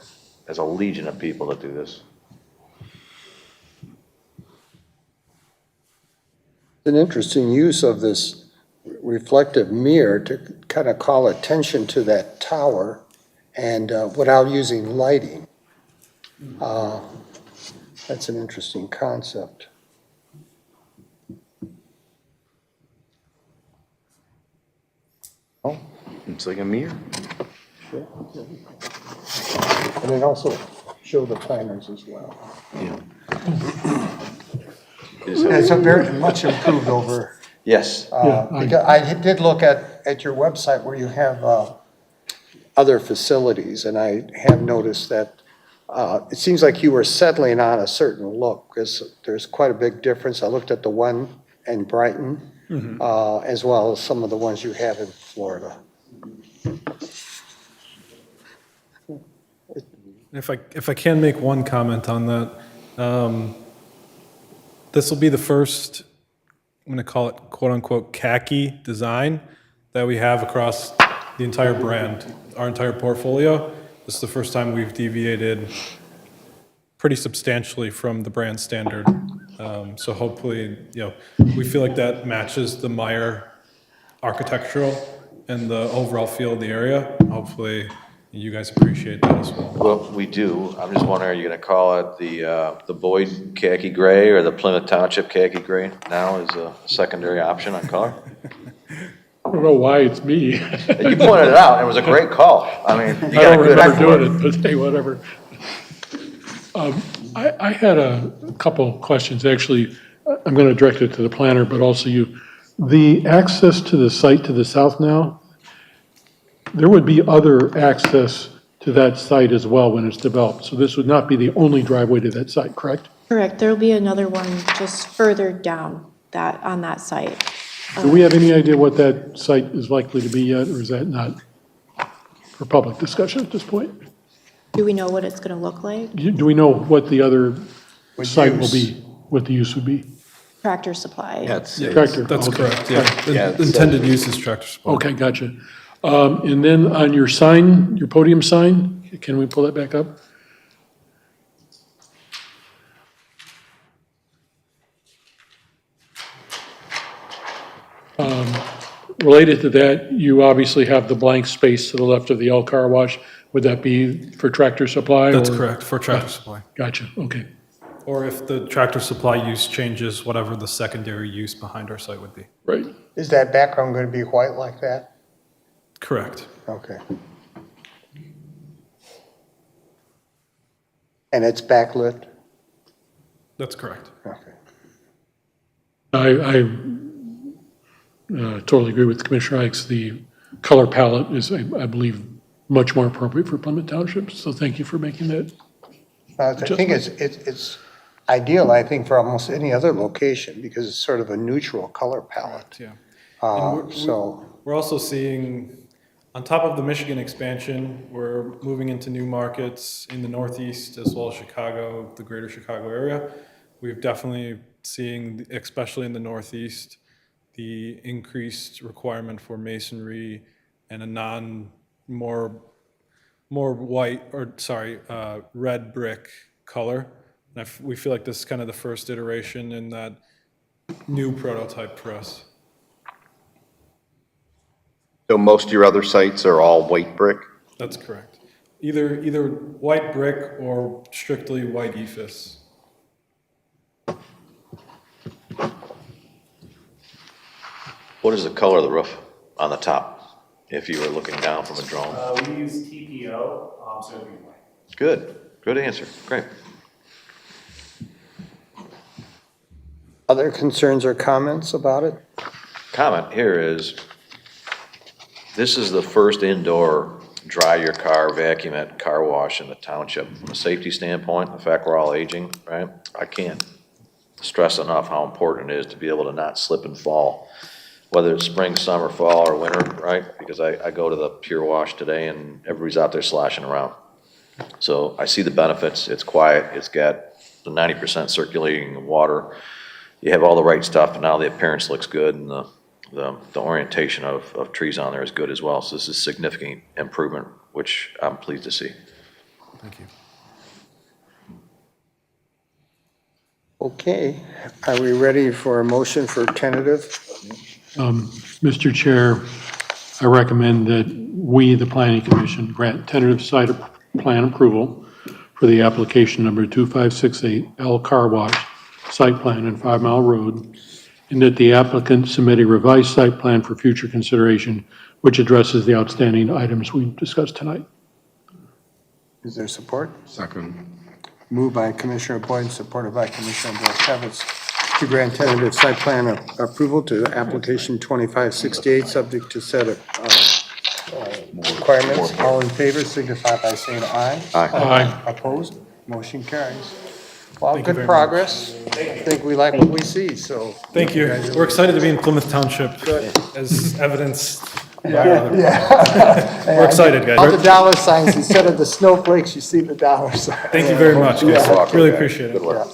There's a legion of people that do this. An interesting use of this reflective mirror to kind of call attention to that tower and without using lighting. That's an interesting concept. Oh, it's like a mirror. Sure. And then also show the planners as well. Yeah. It's a very much improved over. Yes. Because I did look at your website where you have other facilities, and I have noticed that it seems like you were settling on a certain look, because there's quite a big difference. I looked at the one in Brighton, as well as some of the ones you have in Florida. If I can make one comment on that, this will be the first, I'm going to call it quote-unquote khaki design that we have across the entire brand, our entire portfolio. This is the first time we've deviated pretty substantially from the brand standard. So hopefully, we feel like that matches the Meyer architectural and the overall feel of the area. Hopefully, you guys appreciate that as well. Well, we do. I'm just wondering, are you gonna call it the Boyd khaki gray or the Plymouth Township khaki gray now as a secondary option on color? I don't know why it's me. You pointed it out. It was a great call. I mean, you I got a don't good eye remember for doing it. it, but hey, whatever. I had a couple questions, actually. I'm going to direct it to the planner, but also you. The access to the site to the south now, there would be other access to that site as well when it's developed. So this would not be the only driveway to that site, correct? Correct, there'll be another one just further down on that site. Do we have any idea what that site is likely to be yet, or is that not for public discussion at this point? Do we know what it's gonna look like? Do we know what the other site will use. be, what the use would be? Tractor Supply. Tractor. That's okay. correct, yeah. Yeah, The intended use is tractor supply. Okay, gotcha. And then on your sign, your podium sign, can we pull that back up? Related to that, you obviously have the blank space to the left of the L Car Wash. Would that be for Tractor Supply? That's or- correct, for tractor supply. Gotcha, okay. Or if the tractor supply use changes, whatever the secondary use behind our site would be. Right. Is that background going to be white like that? Correct. Okay. And it's backlit? That's correct. Okay. I totally agree with Commissioner Ikes. The color palette is, I believe, much more appropriate for Plymouth Township, so thank you for making that. I think it's ideal, I think, for almost any other location, because it's sort of a neutral color palette. Yeah. And So, We're also seeing, on top of the Michigan expansion, we're moving into new markets in the Northeast as well as Chicago, the greater Chicago area. We've definitely seeing, especially in the Northeast, the increased requirement for masonry and a more white, red brick color. And we feel like this is kind of the first iteration in that new prototype for us. So most of your other sites are all white brick? That's correct. Either white brick or strictly white ephes. What is the color of the roof on the top, if you were looking down from a drone? We use TPO, so it'll be white. Good answer, great. other concerns or comments about it? Comment here is, this is the first indoor dry your car, vacuum it, car wash in the township. From a safety standpoint, the fact we're all aging, right? I can't stress enough how important it is to be able to not slip and fall, whether it's spring, summer, fall, or winter, right? Because I go to the Pure Wash today and everybody's out there sloshing around. So I see the benefits. It's quiet. It's got the 90% circulating water. You have all the right stuff, and now the appearance looks good, and the orientation of trees on there is good as well. So this is significant improvement, which I'm pleased to see. Thank you. Okay, are we ready for a motion for tentative? Mr. Chair, I recommend that we, the Planning Commission, grant tentative site plan approval for the application number 2568 L Car Wash site plan on 5 Mile Road, and that the applicant submit a revised site plan for future consideration, which addresses the outstanding items we discussed tonight. Is there support? Second. Moved by Commissioner Boyd, supported by Commissioner Blashevitz, to grant tentative site plan approval to application 2568, subject to set of requirements. All in favor signify by saying aye. Aye. Opposed? Motion carries. Well, Thank you good very progress. I think we like what we see, so. Thank you. We're excited to be in Plymouth Township, as evidenced by our other. Yeah. We're excited, guys. All the dollar signs, instead of the snowflakes, you see the dollar signs. Thank you very much, guys. Really appreciate it. Good work.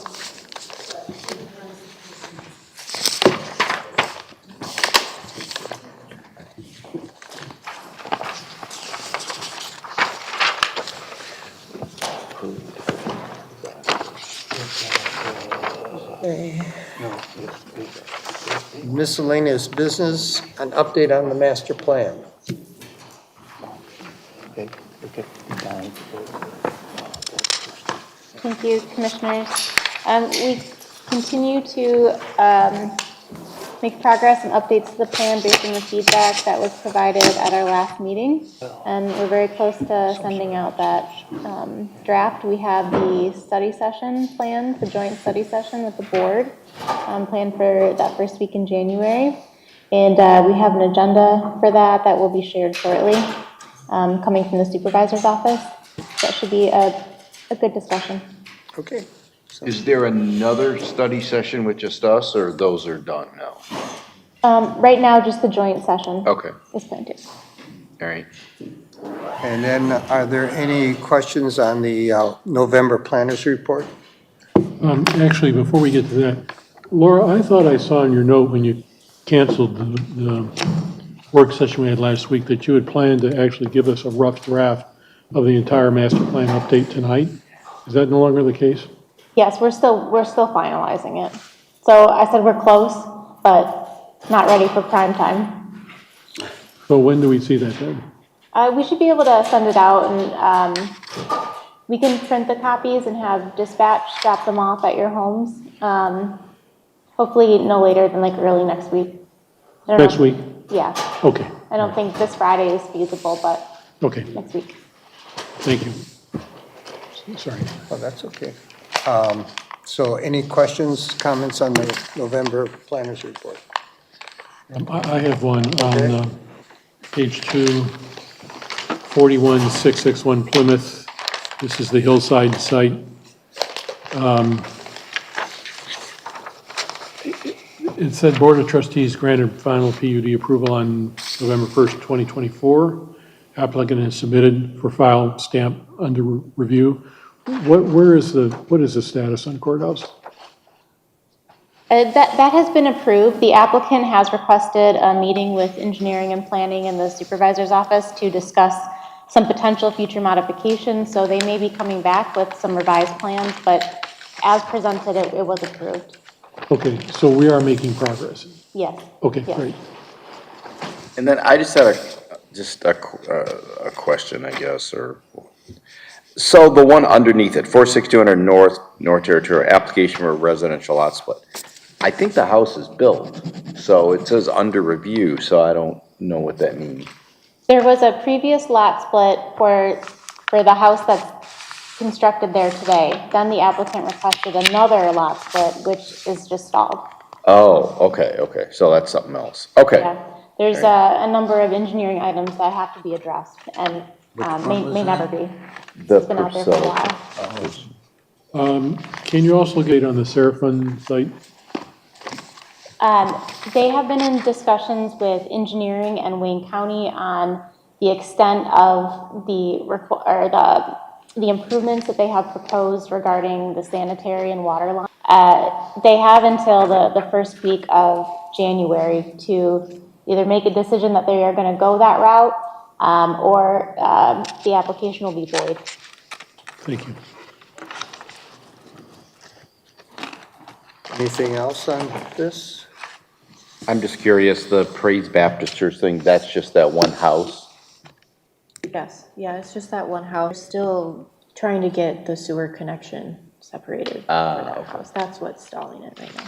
Miscellaneous business, an update on the master plan. Thank you, Commissioners. We continue to make progress and updates to the plan based on the feedback that was provided at our last meeting. And we're very close to sending out that draft. We have the study session planned, the joint study session with the board, planned for that first week in January. And we have an agenda for that that will be shared shortly, coming from the supervisor's office. That should be a good discussion. Okay. Is there another study session with just us, or those are done now? Right now, just the joint session. Okay, Is planned to. all right. And then are there any questions on the November planners report? Actually, before we get to that, Laura, I thought I saw in your note when you canceled the work session we had last week that you had planned to actually give us a rough draft of the entire master plan update tonight. Is that no longer the case? Yes, we're still finalizing it. So I said we're close, but not ready for prime time. So when do we see that then? We should be able to send it out, and we can print the copies and have dispatch drop them off at your homes. Hopefully no later than like early next week. I don't Next know. week? Yeah. Okay, I don't think this Friday is feasible, but okay, next week. thank you. Sorry. Oh, that's okay. So any questions, comments on the November planners report? I have one on page 2, 41661 Plymouth. This is the hillside site. It said Board of Trustees granted final PUD approval on November 1st, 2024. Applicant has submitted for file stamp under review. What is the status on courthouse? That has been approved. The applicant has requested a meeting with engineering and planning in the supervisor's office to discuss some potential future modifications. So they may be coming back with some revised plans, but as presented, it was approved. Okay, so we are making progress. Yes. Okay, Yes. great. And then I just had a question, I guess, or, so the one underneath it, 46200 North Territory, application for a residential lot split. I think the house is built, so it says under review, so I don't know what that means. There was a previous lot split for the house that's constructed there today. Then the applicant requested another lot split, which is just stalled. Oh, okay, so that's something else. Okay. Yeah. There's a number of engineering items that have to be addressed and may never be. It's been out there for a while. Can you also get on the Seraphim site? They have been in discussions with engineering and Wayne County on the extent of the improvements that they have proposed regarding the sanitary and water line. They have until the first week of January to either make a decision that they are going to go that route, or the application will be void. Thank you. Anything else on this? I'm just curious, the Praise Baptist Church thing, that's just that one house? Yes, yeah, it's just that one house. We're still trying to get the sewer connection separated for that house. That's what's stalling it right now.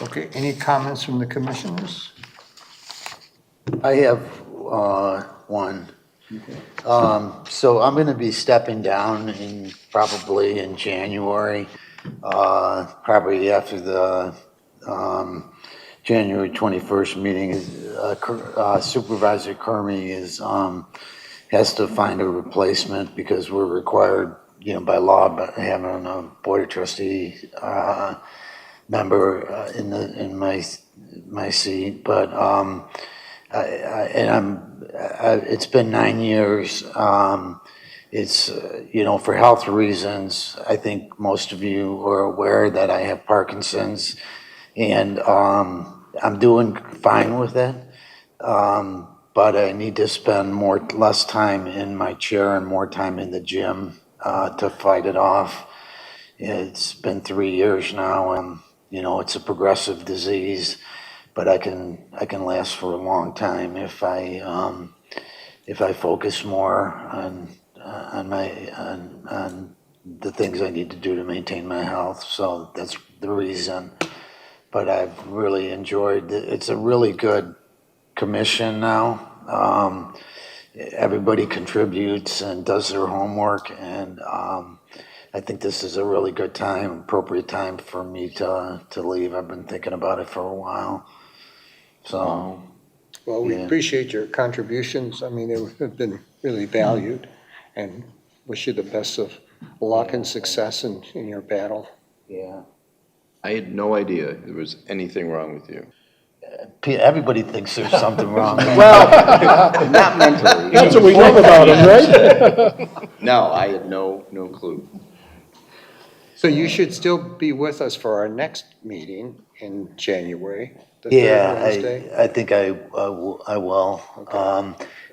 Okay, any comments from the commissioners? I have one. So I'm going to be stepping down probably in January, probably after the January 21st meeting is Supervisor Kermy has to find a replacement because we're required, by law, by having a Board of Trustee member in my seat. But it's been 9 years. It's, for health reasons, I think most of you are aware that I have Parkinson's, and I'm doing fine with it. But I need to spend less time in my chair and more time in the gym to fight it off. It's been 3 years now, and it's a progressive disease, but I can last for a long time if I focus more on the things I need to do to maintain my health. So that's the reason. But I've really enjoyed it. It's a really good commission now. Everybody contributes and does their homework, and I think this is a really good time, appropriate time for me to leave. I've been thinking about it for a while. So, Well, we yeah. appreciate your contributions. I mean, they have been really valued, and wish you the best of luck and success in your battle. Yeah. I had no idea there was anything wrong with you. Everybody thinks there's something wrong. Well, not mentally. That's what we love about him, right? No, I had no clue. So you should still be with us for our next meeting in January, the third Yeah, Wednesday. I think I will.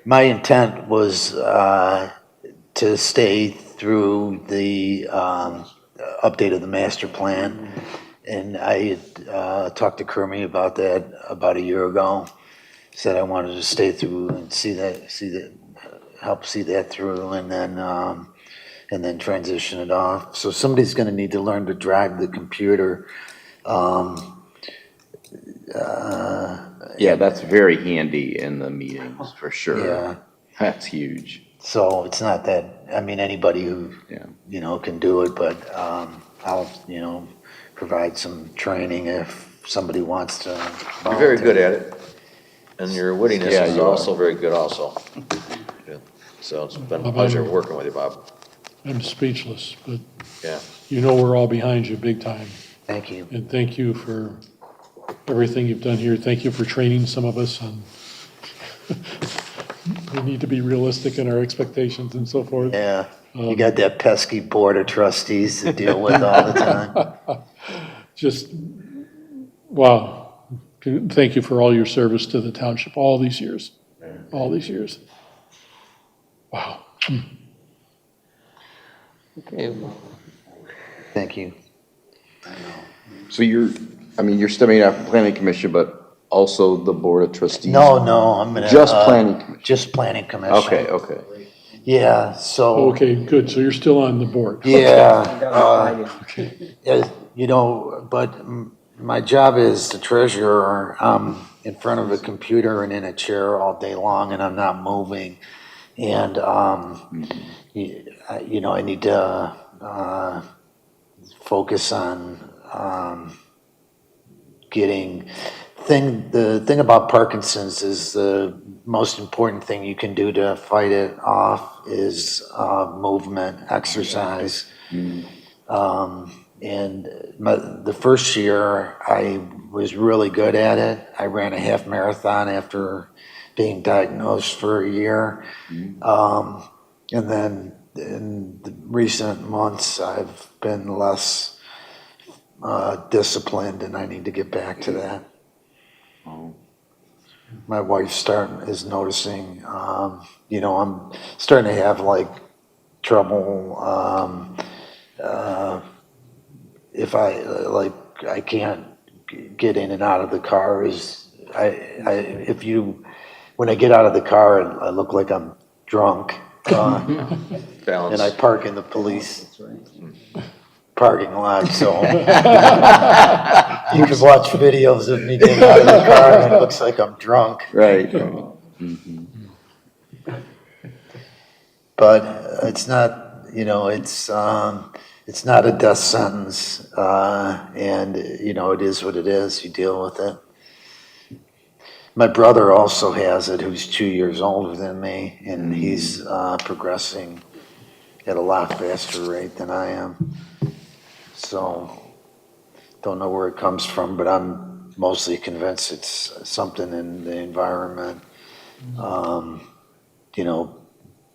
My intent was to stay through the update of the master plan, and I had talked to Kermie about that about a year ago. Said I wanted to stay through and help see that through, and then transition it off. So somebody's going to need to learn to drive the computer. Yeah, that's very handy in the meetings, for sure. Yeah. That's huge. So it's not that, anybody who, can do it, but I'll, provide some training if somebody wants to volunteer. You're very good at it, and your wittiness Yeah, is you are. also very good also. Yeah. So it's been a Bob, pleasure I'm- working with you, Bob. I'm speechless, but Yeah. we're all behind you big time. Thank you. And thank you for everything you've done here. Thank you for training some of us on, we need to be realistic in our expectations and so forth. Yeah, you got that pesky Board of Trustees to deal with all the time. Just, wow. Thank you for all your service to the township, all these years. Wow. Okay. Thank you. So you're stepping out from planning commission, but also the board of trustees? No, I'm gonna. Just planning commission? Just planning commission. Okay. Yeah, so. Okay, good. So you're still on the board. Yeah. But my job is the treasurer. I'm in front of a computer and in a chair all day long, and I'm not moving. And, I need to focus on the thing about Parkinson's is the most important thing you can do to fight it off is movement, exercise. And the first year I was really good at it. I ran a half marathon after being diagnosed for a year. And then in the recent months, I've been less disciplined, and I need to get back to that. My wife is noticing, I'm starting to have trouble, if I can't get in and out of the car when I get out of the car, I look like I'm drunk. And I park in the police parking lot, so you can watch videos of me getting out of the car and it looks like I'm drunk. Right. But it's not, it's not a death sentence, and it is what it is. You deal with it. My brother also has it, who's 2 years older than me, and he's progressing at a lot faster rate than I am. So, don't know where it comes from, but I'm mostly convinced it's something in the environment. You know,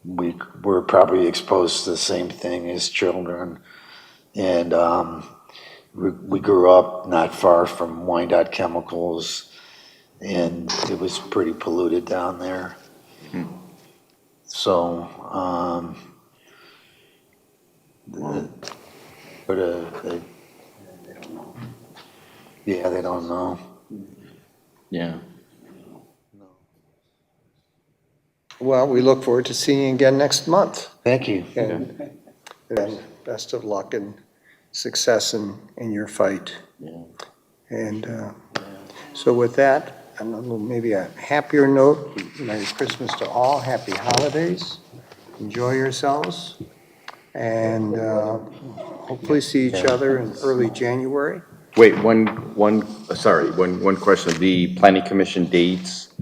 we're probably exposed to the same thing as children. And we grew up not far from Wyandotte Chemicals, and it was pretty polluted down there. So, yeah, they don't know. Yeah. Well, we look forward to seeing you again next month. Thank you. And best of luck and success in your fight. And so with that, on a little, maybe a happier note, Merry Christmas to all, Happy Holidays, enjoy yourselves, and hopefully see each other in early January. Wait, one question. The planning commission dates,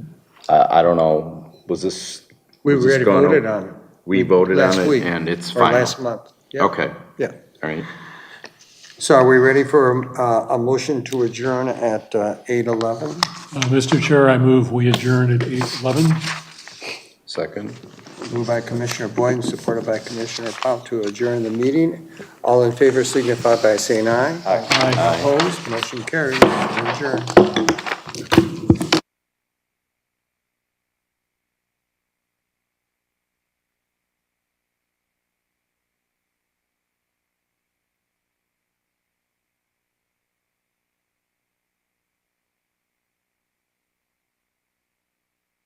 I don't know, was this? We was this already gone voted over? on it. We voted on Last it week, and it's or final? last month. Yeah. Okay. Yeah. All right. So are we ready for a motion to adjourn at 8:11? Mr. Chair, I move we adjourn at 8:11. Second. Moved by Commissioner Boyd, supported by Commissioner Pop to adjourn the meeting. All in favor signify by saying aye. Aye. Opposed, motion carries. We're adjourned.